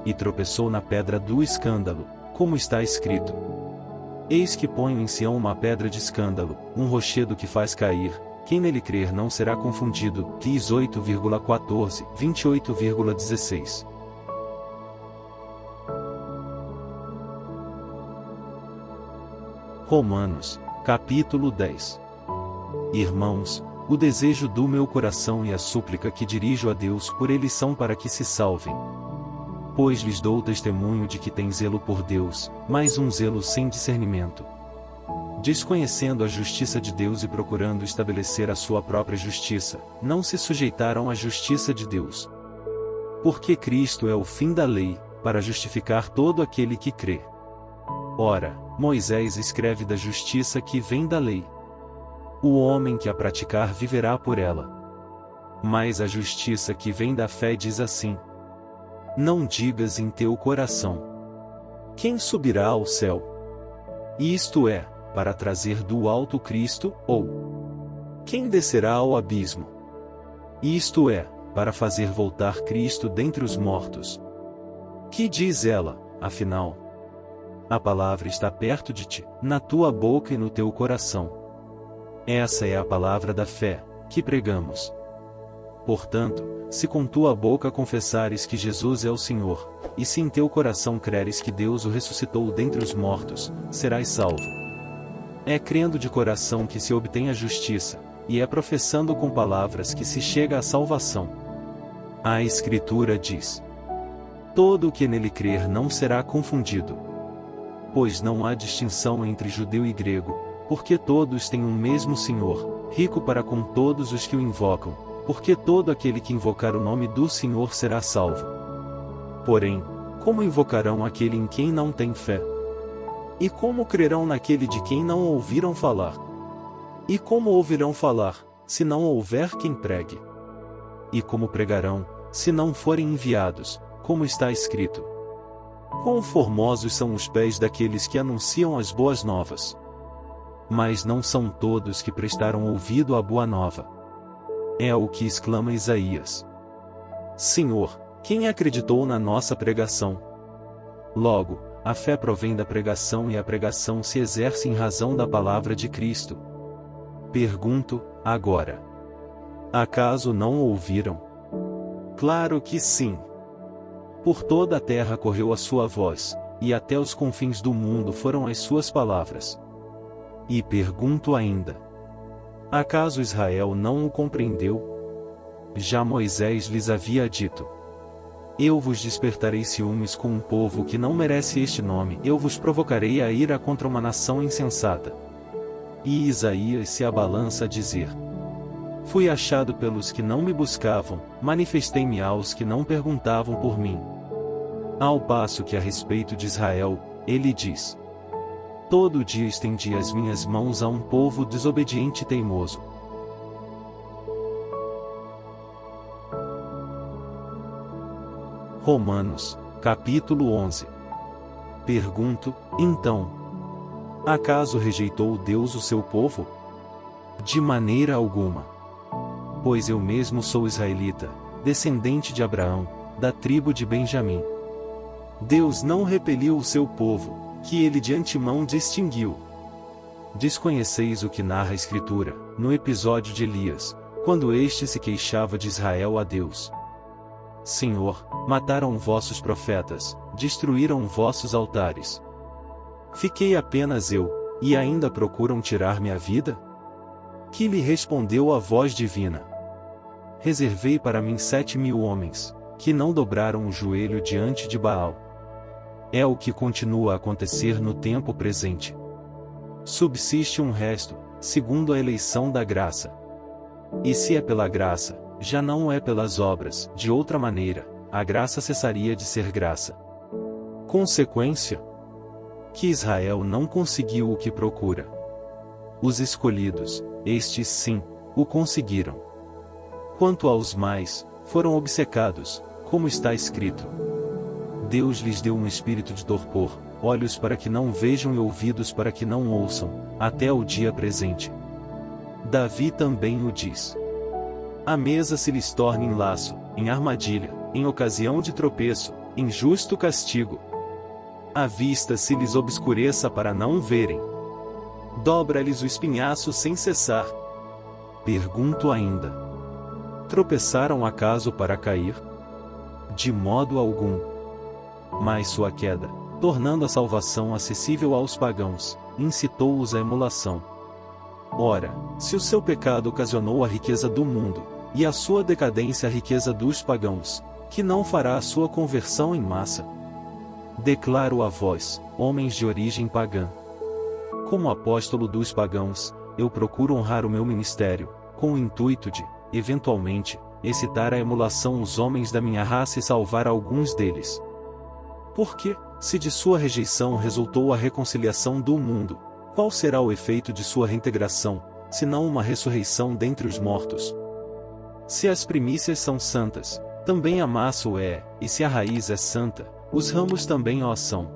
E tropeçou na pedra do escândalo, como está escrito: eis que ponho em Sião uma pedra de escândalo, um rochedo que faz cair, quem nele crer não será confundido. 18,14, 28,16. Romanos, capítulo 10. Irmãos, o desejo do meu coração e a súplica que dirijo a Deus por eles são para que se salvem. Pois lhes dou testemunho de que têm zelo por Deus, mas um zelo sem discernimento. Desconhecendo a justiça de Deus e procurando estabelecer a sua própria justiça, não se sujeitaram à justiça de Deus. Porque Cristo é o fim da lei, para justificar todo aquele que crê. Ora, Moisés escreve da justiça que vem da lei. O homem que a praticar viverá por ela. Mas a justiça que vem da fé diz assim: não digas em teu coração: quem subirá ao céu? Isto é, para trazer do alto Cristo, ou quem descerá ao abismo? Isto é, para fazer voltar Cristo dentre os mortos. Que diz ela, afinal? A palavra está perto de ti, na tua boca e no teu coração. Essa é a palavra da fé, que pregamos. Portanto, se com tua boca confessares que Jesus é o Senhor, e se em teu coração creres que Deus o ressuscitou dentre os mortos, serás salvo. É crendo de coração que se obtém a justiça, e é professando com palavras que se chega à salvação. A Escritura diz: todo o que nele crer não será confundido. Pois não há distinção entre judeu e grego, porque todos têm um mesmo Senhor, rico para com todos os que o invocam, porque todo aquele que invocar o nome do Senhor será salvo. Porém, como invocarão aquele em quem não têm fé? E como crerão naquele de quem não ouviram falar? E como ouvirão falar, se não houver quem pregue? E como pregarão, se não forem enviados? como está escrito. Quão formosos são os pés daqueles que anunciam as boas novas. Mas não são todos que prestaram ouvido à boa nova. É o que exclama Isaías. Senhor, quem acreditou na nossa pregação? Logo, a fé provém da pregação e a pregação se exerce em razão da palavra de Cristo. Pergunto, agora. Acaso não ouviram? Claro que sim. Por toda a terra correu a sua voz, e até os confins do mundo foram as suas palavras. E pergunto ainda. Acaso Israel não o compreendeu? Já Moisés lhes havia dito. Eu vos despertarei ciúmes com um povo que não merece este nome, eu vos provocarei a ira contra uma nação insensata. E Isaías se abalança a dizer. Fui achado pelos que não me buscavam, manifestei-me aos que não perguntavam por mim. Ao passo que a respeito de Israel, ele diz. Todo dia estendi as minhas mãos a um povo desobediente e teimoso. Romanos, capítulo 11. Pergunto, então. Acaso rejeitou Deus o seu povo? De maneira alguma. Pois eu mesmo sou israelita, descendente de Abraão, da tribo de Benjamim. Deus não repeliu o seu povo, que ele de antemão distinguiu. Desconheceis o que narra a Escritura, no episódio de Elias, quando este se queixava de Israel a Deus. Senhor, mataram vossos profetas, destruíram vossos altares. Fiquei apenas eu, e ainda procuram tirar-me a vida? Que lhe respondeu a voz divina? Reservei para mim 7.000 homens, que não dobraram o joelho diante de Baal. É o que continua a acontecer no tempo presente. Subsiste um resto, segundo a eleição da graça. E se é pela graça, já não é pelas obras, de outra maneira, a graça cessaria de ser graça. Consequência? Que Israel não conseguiu o que procura. Os escolhidos, estes sim, o conseguiram. Quanto aos mais, foram obcecados, como está escrito. Deus lhes deu um espírito de torpor, olhos para que não vejam e ouvidos para que não ouçam, até o dia presente. Davi também o diz. A mesa se lhes torna em laço, em armadilha, em ocasião de tropeço, em justo castigo. A vista se lhes obscureça para não verem. Dobra-lhes o espinhaço sem cessar. Pergunto ainda. Tropeçaram acaso para cair? De modo algum. Mas sua queda, tornando a salvação acessível aos pagãos, incitou-os à emulação. Ora, se o seu pecado ocasionou a riqueza do mundo, e a sua decadência a riqueza dos pagãos, que não fará a sua conversão em massa? Declaro a vós, homens de origem pagã. Como apóstolo dos pagãos, eu procuro honrar o meu ministério, com o intuito de, eventualmente, excitar à emulação os homens da minha raça e salvar alguns deles. Porque, se de sua rejeição resultou a reconciliação do mundo, qual será o efeito de sua reintegração, senão uma ressurreição dentre os mortos? Se as primícias são santas, também a massa o é, e se a raiz é santa, os ramos também o são.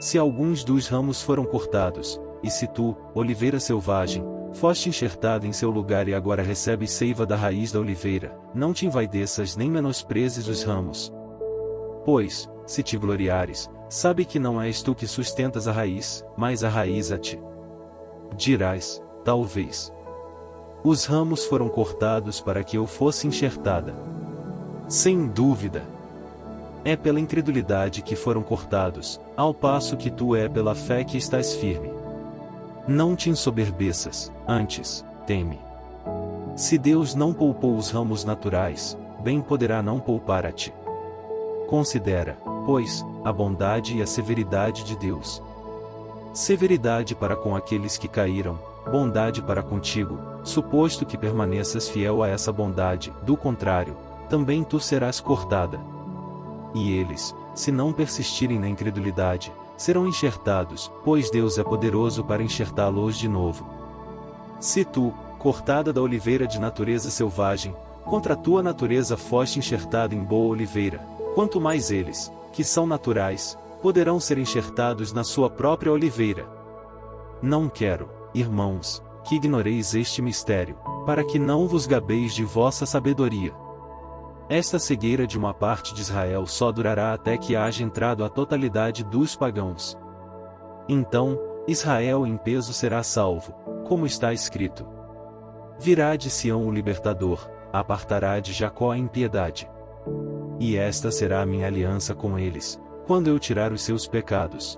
Se alguns dos ramos foram cortados, e se tu, oliveira selvagem, foste enxertada em seu lugar e agora recebes seiva da raiz da oliveira, não te envaideças nem menosprezes os ramos. Pois, se te gloriares, sabe que não és tu que sustentas a raiz, mas a raiz a ti. Dirás, talvez. Os ramos foram cortados para que eu fosse enxertada. Sem dúvida. É pela incredulidade que foram cortados, ao passo que tu é pela fé que estás firme. Não te ensoberbeças, antes, teme. Se Deus não poupou os ramos naturais, bem poderá não poupar a ti. Considera, pois, a bondade e a severidade de Deus. Severidade para com aqueles que caíram, bondade para contigo, suposto que permaneças fiel a essa bondade, do contrário, também tu serás cortada. E eles, se não persistirem na incredulidade, serão enxertados, pois Deus é poderoso para enxertá-los de novo. Se tu, cortada da oliveira de natureza selvagem, contra a tua natureza foste enxertada em boa oliveira, quanto mais eles, que são naturais, poderão ser enxertados na sua própria oliveira. Não quero, irmãos, que ignoreis este mistério, para que não vos gabeis de vossa sabedoria. Esta cegueira de uma parte de Israel só durará até que haja entrado a totalidade dos pagãos. Então, Israel em peso será salvo, como está escrito. Virá de Sião o libertador, apartará de Jacó a impiedade. E esta será a minha aliança com eles, quando eu tirar os seus pecados.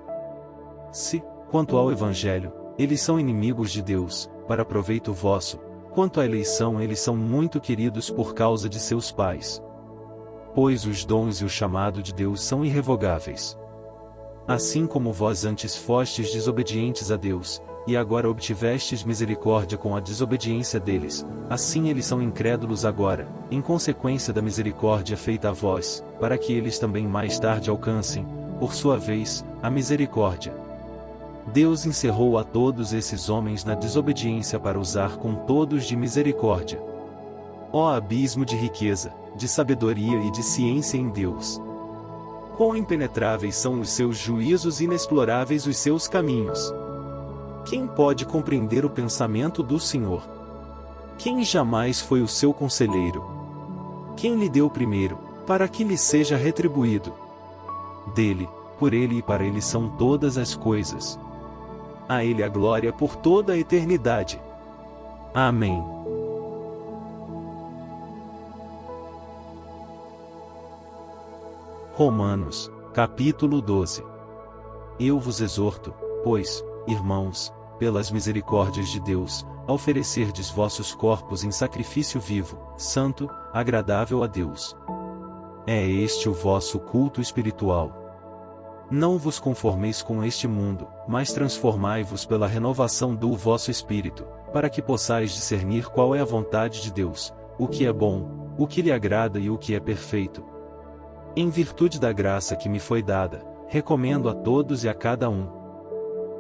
Se, quanto ao Evangelho, eles são inimigos de Deus, para proveito vosso, quanto à eleição eles são muito queridos por causa de seus pais. Pois os dons e o chamado de Deus são irrevogáveis. Assim como vós antes fostes desobedientes a Deus, e agora obtivestes misericórdia com a desobediência deles, assim eles são incrédulos agora, em consequência da misericórdia feita a vós, para que eles também mais tarde alcancem, por sua vez, a misericórdia. Deus encerrou a todos esses homens na desobediência para usar com todos de misericórdia. Ó abismo de riqueza, de sabedoria e de ciência em Deus! Quão impenetráveis são os seus juízos e inexploráveis os seus caminhos! Quem pode compreender o pensamento do Senhor? Quem jamais foi o seu conselheiro? Quem lhe deu primeiro, para que lhe seja retribuído? Dele, por ele e para ele são todas as coisas. A ele a glória por toda a eternidade. Amém. Romanos, capítulo 12. Eu vos exorto, pois, irmãos, pelas misericórdias de Deus, a oferecerdes vossos corpos em sacrifício vivo, santo, agradável a Deus. É este o vosso culto espiritual. Não vos conformeis com este mundo, mas transformai-vos pela renovação do vosso espírito, para que possais discernir qual é a vontade de Deus, o que é bom, o que lhe agrada e o que é perfeito. Em virtude da graça que me foi dada, recomendo a todos e a cada um.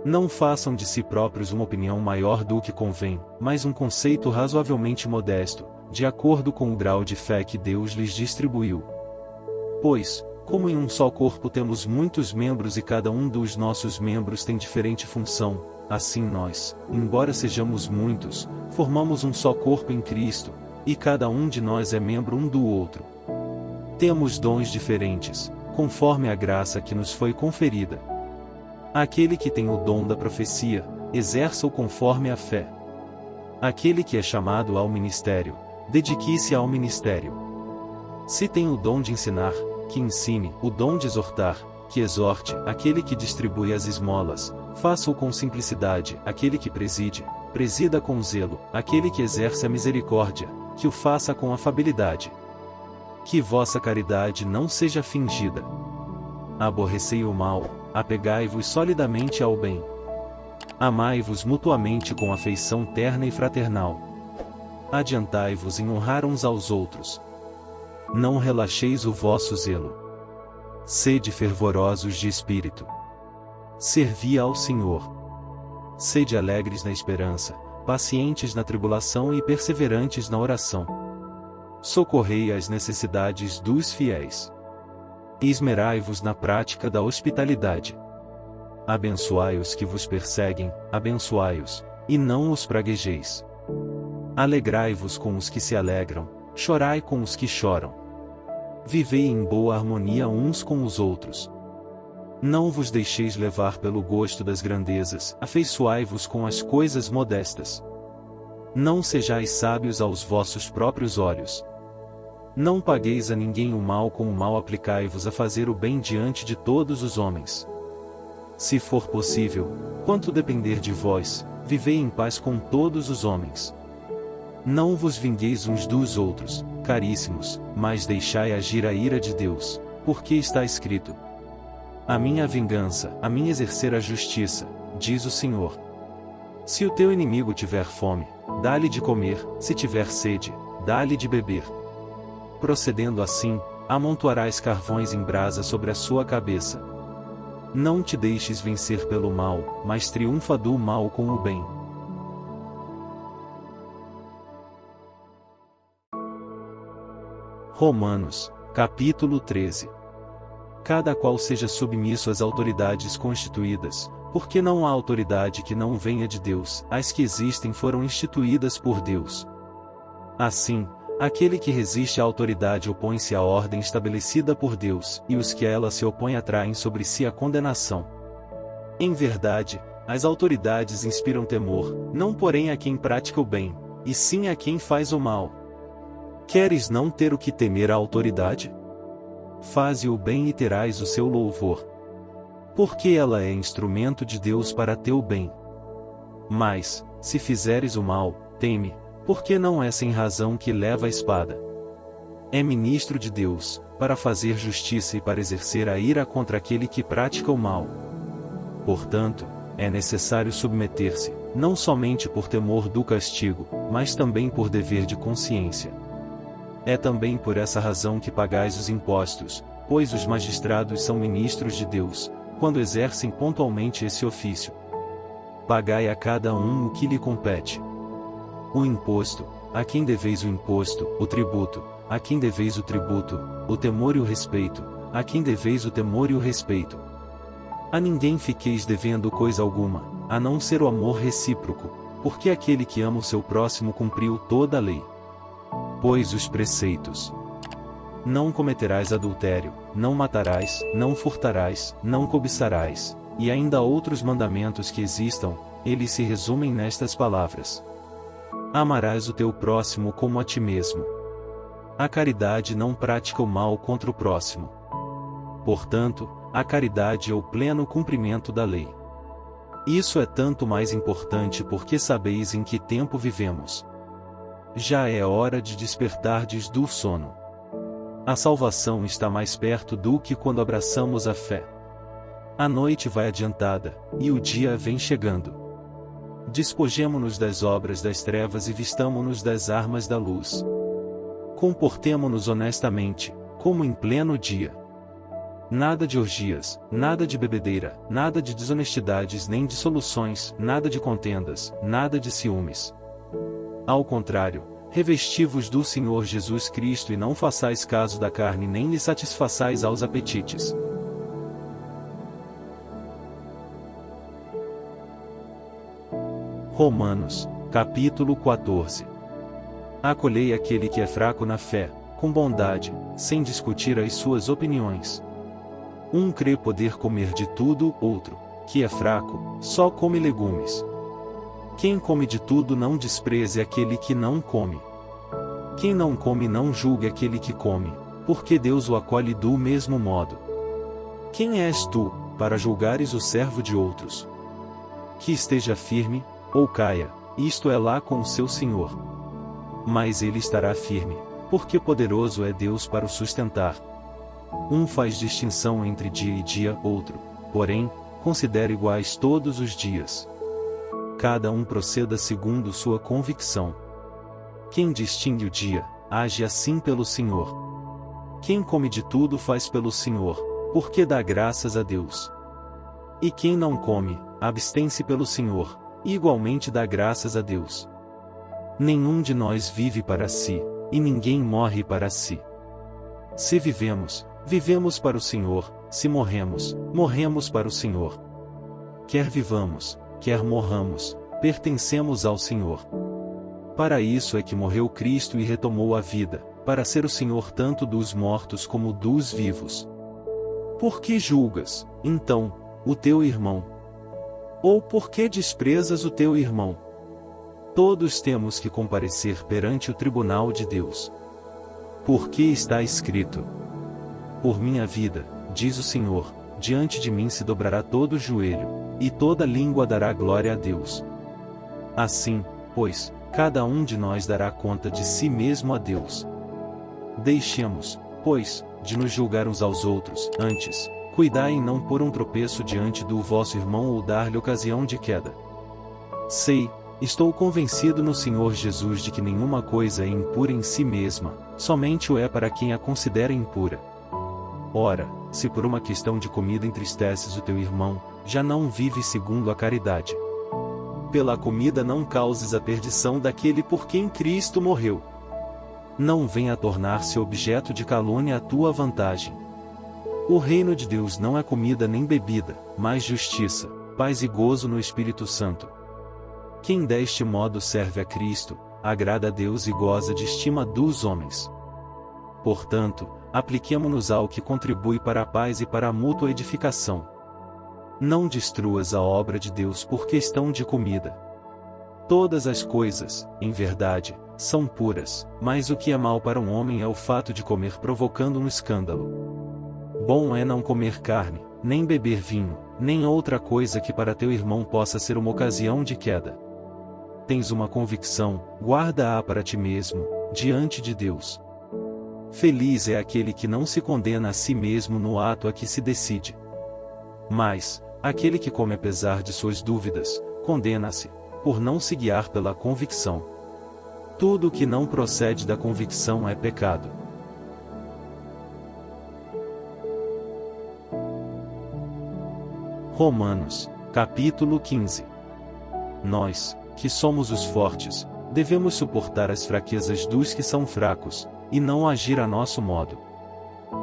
Não façam de si próprios uma opinião maior do que convém, mas um conceito razoavelmente modesto, de acordo com o grau de fé que Deus lhes distribuiu. Pois, como em um só corpo temos muitos membros e cada um dos nossos membros tem diferente função, assim nós, embora sejamos muitos, formamos um só corpo em Cristo, e cada um de nós é membro um do outro. Temos dons diferentes, conforme a graça que nos foi conferida. Aquele que tem o dom da profecia, exerça-o conforme a fé. Aquele que é chamado ao ministério, dedique-se ao ministério. Se tem o dom de ensinar, que ensine, o dom de exortar, que exorte, aquele que distribui as esmolas, faça-o com simplicidade, aquele que preside, presida com zelo, aquele que exerce a misericórdia, que o faça com afabilidade. Que vossa caridade não seja fingida. Aborrecei o mal, apegai-vos solidamente ao bem. Amai-vos mutuamente com afeição terna e fraternal. Adiantai-vos em honrar uns aos outros. Não relaxeis o vosso zelo. Sede fervorosos de espírito. Servi ao Senhor. Sede alegres na esperança, pacientes na tribulação e perseverantes na oração. Socorrei as necessidades dos fiéis. Esmerai-vos na prática da hospitalidade. Abençoai os que vos perseguem, abençoai-os, e não os praguejeis. Alegrai-vos com os que se alegram, chorai com os que choram. Vivei em boa harmonia uns com os outros. Não vos deixeis levar pelo gosto das grandezas, afeiçoai-vos com as coisas modestas. Não sejais sábios aos vossos próprios olhos. Não pagueis a ninguém o mal com o mal, aplicai-vos a fazer o bem diante de todos os homens. Se for possível, quanto depender de vós, vivei em paz com todos os homens. Não vos vingueis uns dos outros, caríssimos, mas deixai agir a ira de Deus, porque está escrito: a minha vingança, a mim exercer a justiça, diz o Senhor. Se o teu inimigo tiver fome, dá-lhe de comer, se tiver sede, dá-lhe de beber. Procedendo assim, amontoarás carvões em brasa sobre a sua cabeça. Não te deixes vencer pelo mal, mas triunfa do mal com o bem. Romanos, capítulo 13. cada qual seja submisso às autoridades constituídas, porque não há autoridade que não venha de Deus, as que existem foram instituídas por Deus. Assim, aquele que resiste à autoridade opõe-se à ordem estabelecida por Deus, e os que a ela se opõem atraem sobre si a condenação. Em verdade, as autoridades inspiram temor, não porém a quem pratica o bem, e sim a quem faz o mal. Queres não ter o que temer à autoridade? Faze o bem e terás o seu louvor. Porque ela é instrumento de Deus para teu bem. Mas, se fizeres o mal, teme, porque não é sem razão que leva a espada. É ministro de Deus, para fazer justiça e para exercer a ira contra aquele que pratica o mal. Portanto, é necessário submeter-se, não somente por temor do castigo, mas também por dever de consciência. É também por essa razão que pagais os impostos, pois os magistrados são ministros de Deus, quando exercem pontualmente esse ofício. Pagai a cada um o que lhe compete. O imposto, a quem deveis o imposto, o tributo, a quem deveis o tributo, o temor e o respeito, a quem deveis o temor e o respeito. A ninguém fiqueis devendo coisa alguma, a não ser o amor recíproco, porque aquele que ama o seu próximo cumpriu toda a lei. Pois os preceitos: não cometerás adultério, não matarás, não furtarás, não cobiçarás, e ainda outros mandamentos que existam, eles se resumem nestas palavras: amarás o teu próximo como a ti mesmo. A caridade não pratica o mal contra o próximo. Portanto, a caridade é o pleno cumprimento da lei. Isso é tanto mais importante porque sabeis em que tempo vivemos. Já é hora de despertardes do sono. A salvação está mais perto do que quando abraçamos a fé. A noite vai adiantada, e o dia vem chegando. Despojemo-nos das obras das trevas e vistamo-nos das armas da luz. Comportemo-nos honestamente, como em pleno dia. Nada de orgias, nada de bebedeira, nada de desonestidades nem dissoluções, nada de contendas, nada de ciúmes. Ao contrário, revesti-vos do Senhor Jesus Cristo e não façais caso da carne nem lhe satisfaçais aos apetites. Romanos, capítulo 14. Acolhei aquele que é fraco na fé, com bondade, sem discutir as suas opiniões. Um crê poder comer de tudo, outro, que é fraco, só come legumes. Quem come de tudo não despreze aquele que não come. Quem não come não julgue aquele que come, porque Deus o acolhe do mesmo modo. Quem és tu, para julgares o servo de outros? Que esteja firme, ou caia, isto é lá com o seu Senhor. Mas ele estará firme, porque poderoso é Deus para o sustentar. Um faz distinção entre dia e dia, outro, porém, considera iguais todos os dias. Cada um proceda segundo sua convicção. Quem distingue o dia, age assim pelo Senhor. Quem come de tudo faz pelo Senhor, porque dá graças a Deus. E quem não come, abstém-se pelo Senhor, e igualmente dá graças a Deus. Nenhum de nós vive para si, e ninguém morre para si. Se vivemos, vivemos para o Senhor, se morremos, morremos para o Senhor. Quer vivamos, quer morramos, pertencemos ao Senhor. Para isso é que morreu Cristo e retomou a vida, para ser o Senhor tanto dos mortos como dos vivos. Por que julgas, então, o teu irmão? Ou por que desprezas o teu irmão? Todos temos que comparecer perante o tribunal de Deus. Porque está escrito: por minha vida, diz o Senhor, diante de mim se dobrará todo o joelho, e toda língua dará glória a Deus. Assim, pois, cada um de nós dará conta de si mesmo a Deus. Deixemos, pois, de nos julgar uns aos outros, antes, cuidai em não pôr um tropeço diante do vosso irmão ou dar-lhe ocasião de queda. Estou convencido no Senhor Jesus de que nenhuma coisa é impura em si mesma, somente o é para quem a considera impura. Ora, se por uma questão de comida entristeces o teu irmão, já não vives segundo a caridade. Pela comida não causes a perdição daquele por quem Cristo morreu. Não venha a tornar-se objeto de calúnia a tua vantagem. O reino de Deus não é comida nem bebida, mas justiça, paz e gozo no Espírito Santo. Quem deste modo serve a Cristo, agrada a Deus e goza de estima dos homens. Portanto, apliquemo-nos ao que contribui para a paz e para a mútua edificação. Não destruas a obra de Deus por questão de comida. Todas as coisas, em verdade, são puras, mas o que é mal para um homem é o fato de comer provocando um escândalo. Bom é não comer carne, nem beber vinho, nem outra coisa que para teu irmão possa ser uma ocasião de queda. Tens uma convicção, guarda-a para ti mesmo, diante de Deus. Feliz é aquele que não se condena a si mesmo no ato a que se decide. Mas, aquele que come apesar de suas dúvidas, condena-se, por não se guiar pela convicção. Tudo o que não procede da convicção é pecado. Romanos, capítulo 15. Nós, que somos os fortes, devemos suportar as fraquezas dos que são fracos, e não agir a nosso modo.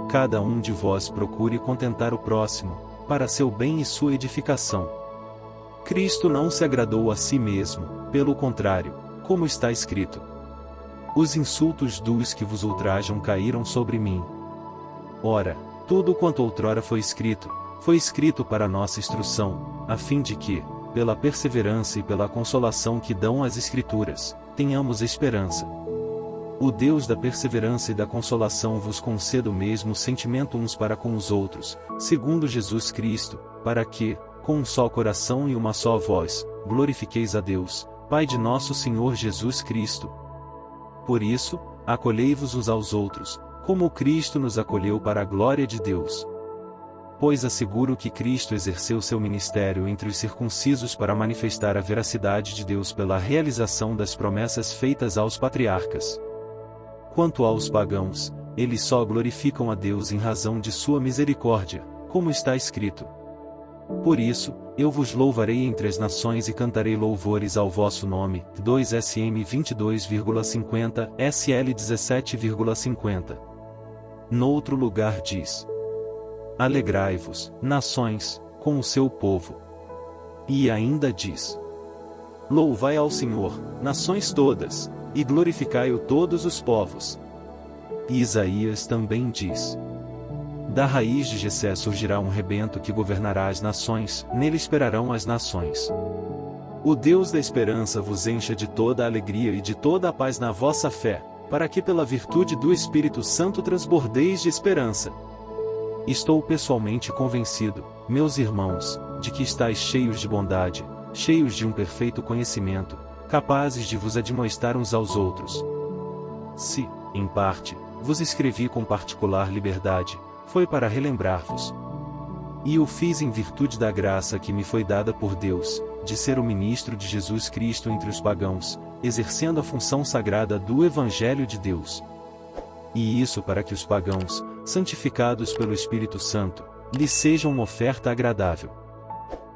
Cada um de vós procure contentar o próximo, para seu bem e sua edificação. Cristo não se agradou a si mesmo, pelo contrário, como está escrito: os insultos dos que vos ultrajam caíram sobre mim. Ora, tudo quanto outrora foi escrito para nossa instrução, a fim de que, pela perseverança e pela consolação que dão as Escrituras, tenhamos esperança. O Deus da perseverança e da consolação vos conceda o mesmo sentimento uns para com os outros, segundo Jesus Cristo, para que, com um só coração e uma só voz, glorifiqueis a Deus, Pai de nosso Senhor Jesus Cristo. Por isso, acolhei-vos uns aos outros, como Cristo nos acolheu para a glória de Deus. Pois asseguro que Cristo exerceu seu ministério entre os circuncisos para manifestar a veracidade de Deus pela realização das promessas feitas aos patriarcas. Quanto aos pagãos, eles só glorificam a Deus em razão de sua misericórdia, como está escrito: por isso, eu vos louvarei entre as nações e cantarei louvores ao vosso nome. 2 SM 22,50, SL 17,50. Noutro lugar diz: alegrai-vos, nações, com o seu povo. E ainda diz: louvai ao Senhor, nações todas, e glorificai-o todos os povos. E Isaías também diz: da raiz de Jessé surgirá um rebento que governará as nações, nele esperarão as nações. O Deus da esperança vos encha de toda a alegria e de toda a paz na vossa fé, para que pela virtude do Espírito Santo transbordeis de esperança. Estou pessoalmente convencido, meus irmãos, de que estáis cheios de bondade, cheios de um perfeito conhecimento, capazes de vos admoestar uns aos outros. Se, em parte, vos escrevi com particular liberdade, foi para relembrar-vos. E o fiz em virtude da graça que me foi dada por Deus, de ser o ministro de Jesus Cristo entre os pagãos, exercendo a função sagrada do Evangelho de Deus. E isso para que os pagãos, santificados pelo Espírito Santo, lhes sejam uma oferta agradável.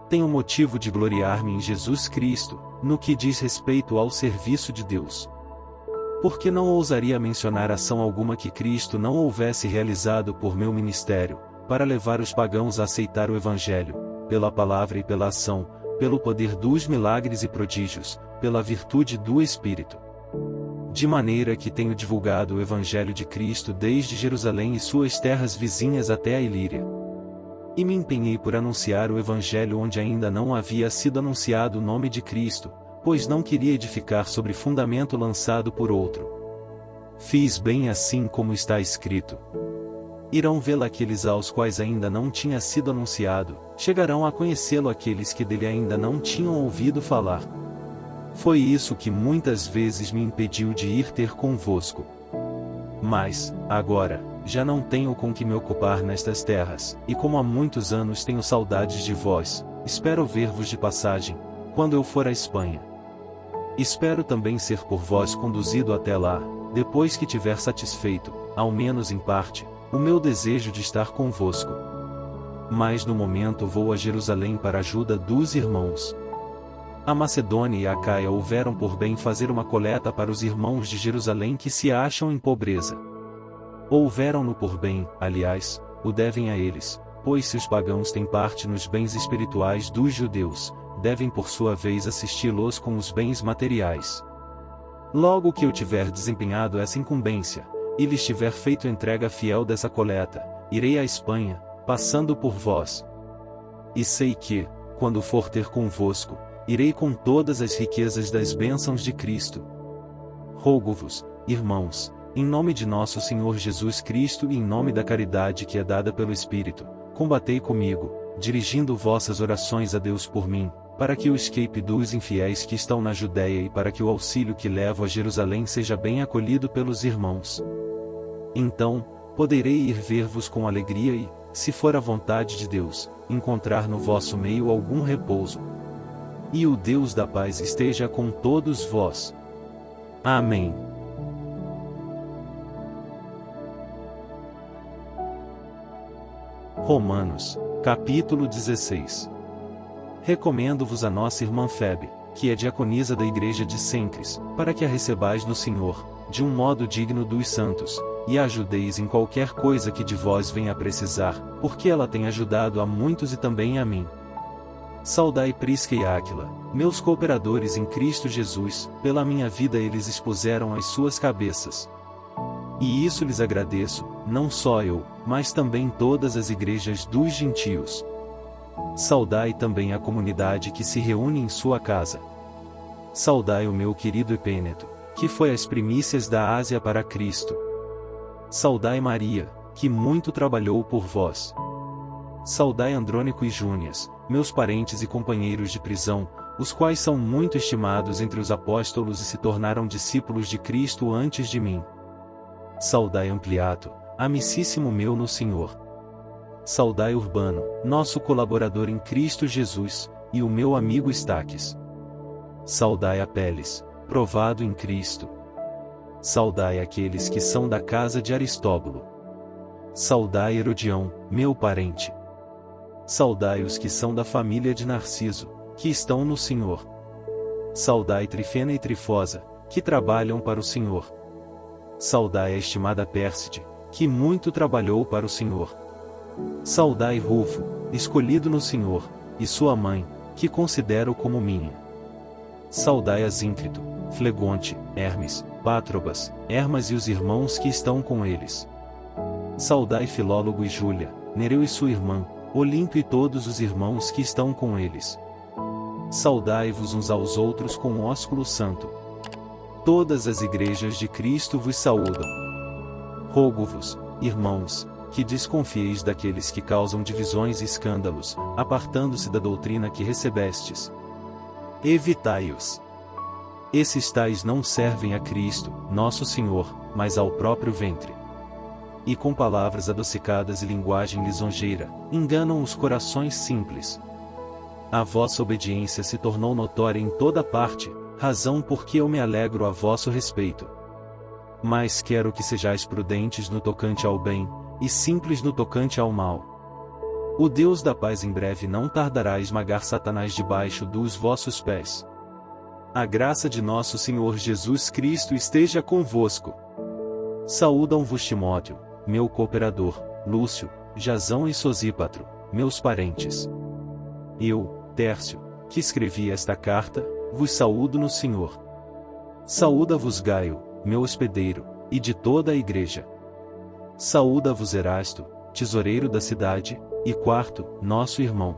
Tenho motivo de gloriar-me em Jesus Cristo, no que diz respeito ao serviço de Deus. Porque não ousaria mencionar ação alguma que Cristo não houvesse realizado por meu ministério, para levar os pagãos a aceitar o Evangelho, pela palavra e pela ação, pelo poder dos milagres e prodígios, pela virtude do Espírito. De maneira que tenho divulgado o Evangelho de Cristo desde Jerusalém e suas terras vizinhas até a Ilíria. E me empenhei por anunciar o Evangelho onde ainda não havia sido anunciado o nome de Cristo, pois não queria edificar sobre fundamento lançado por outro. Fiz bem assim como está escrito: irão vê-lo aqueles aos quais ainda não tinha sido anunciado, chegarão a conhecê-lo aqueles que dele ainda não tinham ouvido falar. Foi isso que muitas vezes me impediu de ir ter convosco. Mas, agora, já não tenho com que me ocupar nestas terras, e como há muitos anos tenho saudades de vós, espero ver-vos de passagem, quando eu for à Espanha. Espero também ser por vós conduzido até lá, depois que tiver satisfeito, ao menos em parte, o meu desejo de estar convosco. Mas no momento vou a Jerusalém para a ajuda dos irmãos. A Macedônia e a Acaia houveram por bem fazer uma coleta para os irmãos de Jerusalém que se acham em pobreza. Houveram-no por bem, aliás, o devem a eles, pois se os pagãos têm parte nos bens espirituais dos judeus, devem por sua vez assisti-los com os bens materiais. Logo que eu tiver desempenhado essa incumbência, e lhes tiver feito entrega fiel dessa coleta, irei à Espanha, passando por vós. E sei que, quando for ter convosco, irei com todas as riquezas das bênçãos de Cristo. Rogo-vos, irmãos, em nome de nosso Senhor Jesus Cristo e em nome da caridade que é dada pelo Espírito, combatei comigo, dirigindo vossas orações a Deus por mim, para que eu escape dos infiéis que estão na Judéia e para que o auxílio que levo a Jerusalém seja bem acolhido pelos irmãos. Então, poderei ir ver-vos com alegria e, se for a vontade de Deus, encontrar no vosso meio algum repouso. E o Deus da paz esteja com todos vós. Amém. Romanos, capítulo 16. Recomendo-vos a nossa irmã Febe, que é diaconisa da igreja de Cencres, para que a recebais no Senhor, de um modo digno dos santos, e a ajudeis em qualquer coisa que de vós venha a precisar, porque ela tem ajudado a muitos e também a mim. Saudai Prisca e Áquila, meus cooperadores em Cristo Jesus, pela minha vida eles expuseram as suas cabeças. E isso lhes agradeço, não só eu, mas também todas as igrejas dos gentios. Saudai também a comunidade que se reúne em sua casa. Saudai o meu querido Epêneto, que foi as primícias da Ásia para Cristo. Saudai Maria, que muito trabalhou por vós. Saudai Andrônico e Júnias, meus parentes e companheiros de prisão, os quais são muito estimados entre os apóstolos e se tornaram discípulos de Cristo antes de mim. Saudai Ampliato, amicíssimo meu no Senhor. Saudai Urbano, nosso colaborador em Cristo Jesus, e o meu amigo Estaques. Saudai Apeles, provado em Cristo. Saudai aqueles que são da casa de Aristóbulo. Saudai Herodião, meu parente. Saudai os que são da família de Narciso, que estão no Senhor. Saudai Trifena e Trifosa, que trabalham para o Senhor. Saudai a estimada Pérside, que muito trabalhou para o Senhor. Saudai Rufo, escolhido no Senhor, e sua mãe, que considero como minha. Saudai Asíncrito, Flegonte, Hermes, Pátrobas, Hermas e os irmãos que estão com eles. Saudai Filólogo e Júlia, Nereu e sua irmã, Olímpio e todos os irmãos que estão com eles. Saudai-vos uns aos outros com o ósculo santo. Todas as igrejas de Cristo vos saúdam. Rogo-vos, irmãos, que desconfieis daqueles que causam divisões e escândalos, apartando-se da doutrina que recebestes. Evitai-os. Esses tais não servem a Cristo, nosso Senhor, mas ao próprio ventre. E com palavras adocicadas e linguagem lisonjeira, enganam os corações simples. A vossa obediência se tornou notória em toda parte, razão por que eu me alegro a vosso respeito. Mas quero que sejais prudentes no tocante ao bem, e simples no tocante ao mal. O Deus da paz em breve não tardará a esmagar Satanás debaixo dos vossos pés. A graça de nosso Senhor Jesus Cristo esteja convosco. Saúdam-vos Timóteo, meu cooperador, Lúcio, Jasão e Sosípatro, meus parentes. Eu, Tércio, que escrevi esta carta, vos saúdo no Senhor. Saúda-vos Gaio, meu hospedeiro, e de toda a igreja. Saúda-vos Erasto, tesoureiro da cidade, e Quarto, nosso irmão.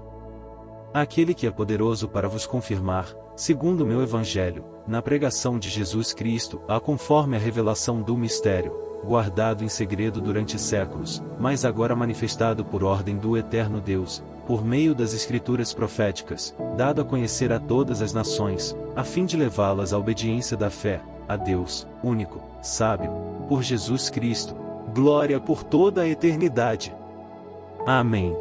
Aquele que é poderoso para vos confirmar, segundo o meu evangelho, na pregação de Jesus Cristo, conforme a revelação do mistério, guardado em segredo durante séculos, mas agora manifestado por ordem do eterno Deus, por meio das escrituras proféticas, dado a conhecer a todas as nações, a fim de levá-las à obediência da fé, a Deus, único, sábio, por Jesus Cristo, glória por toda a eternidade. Amém.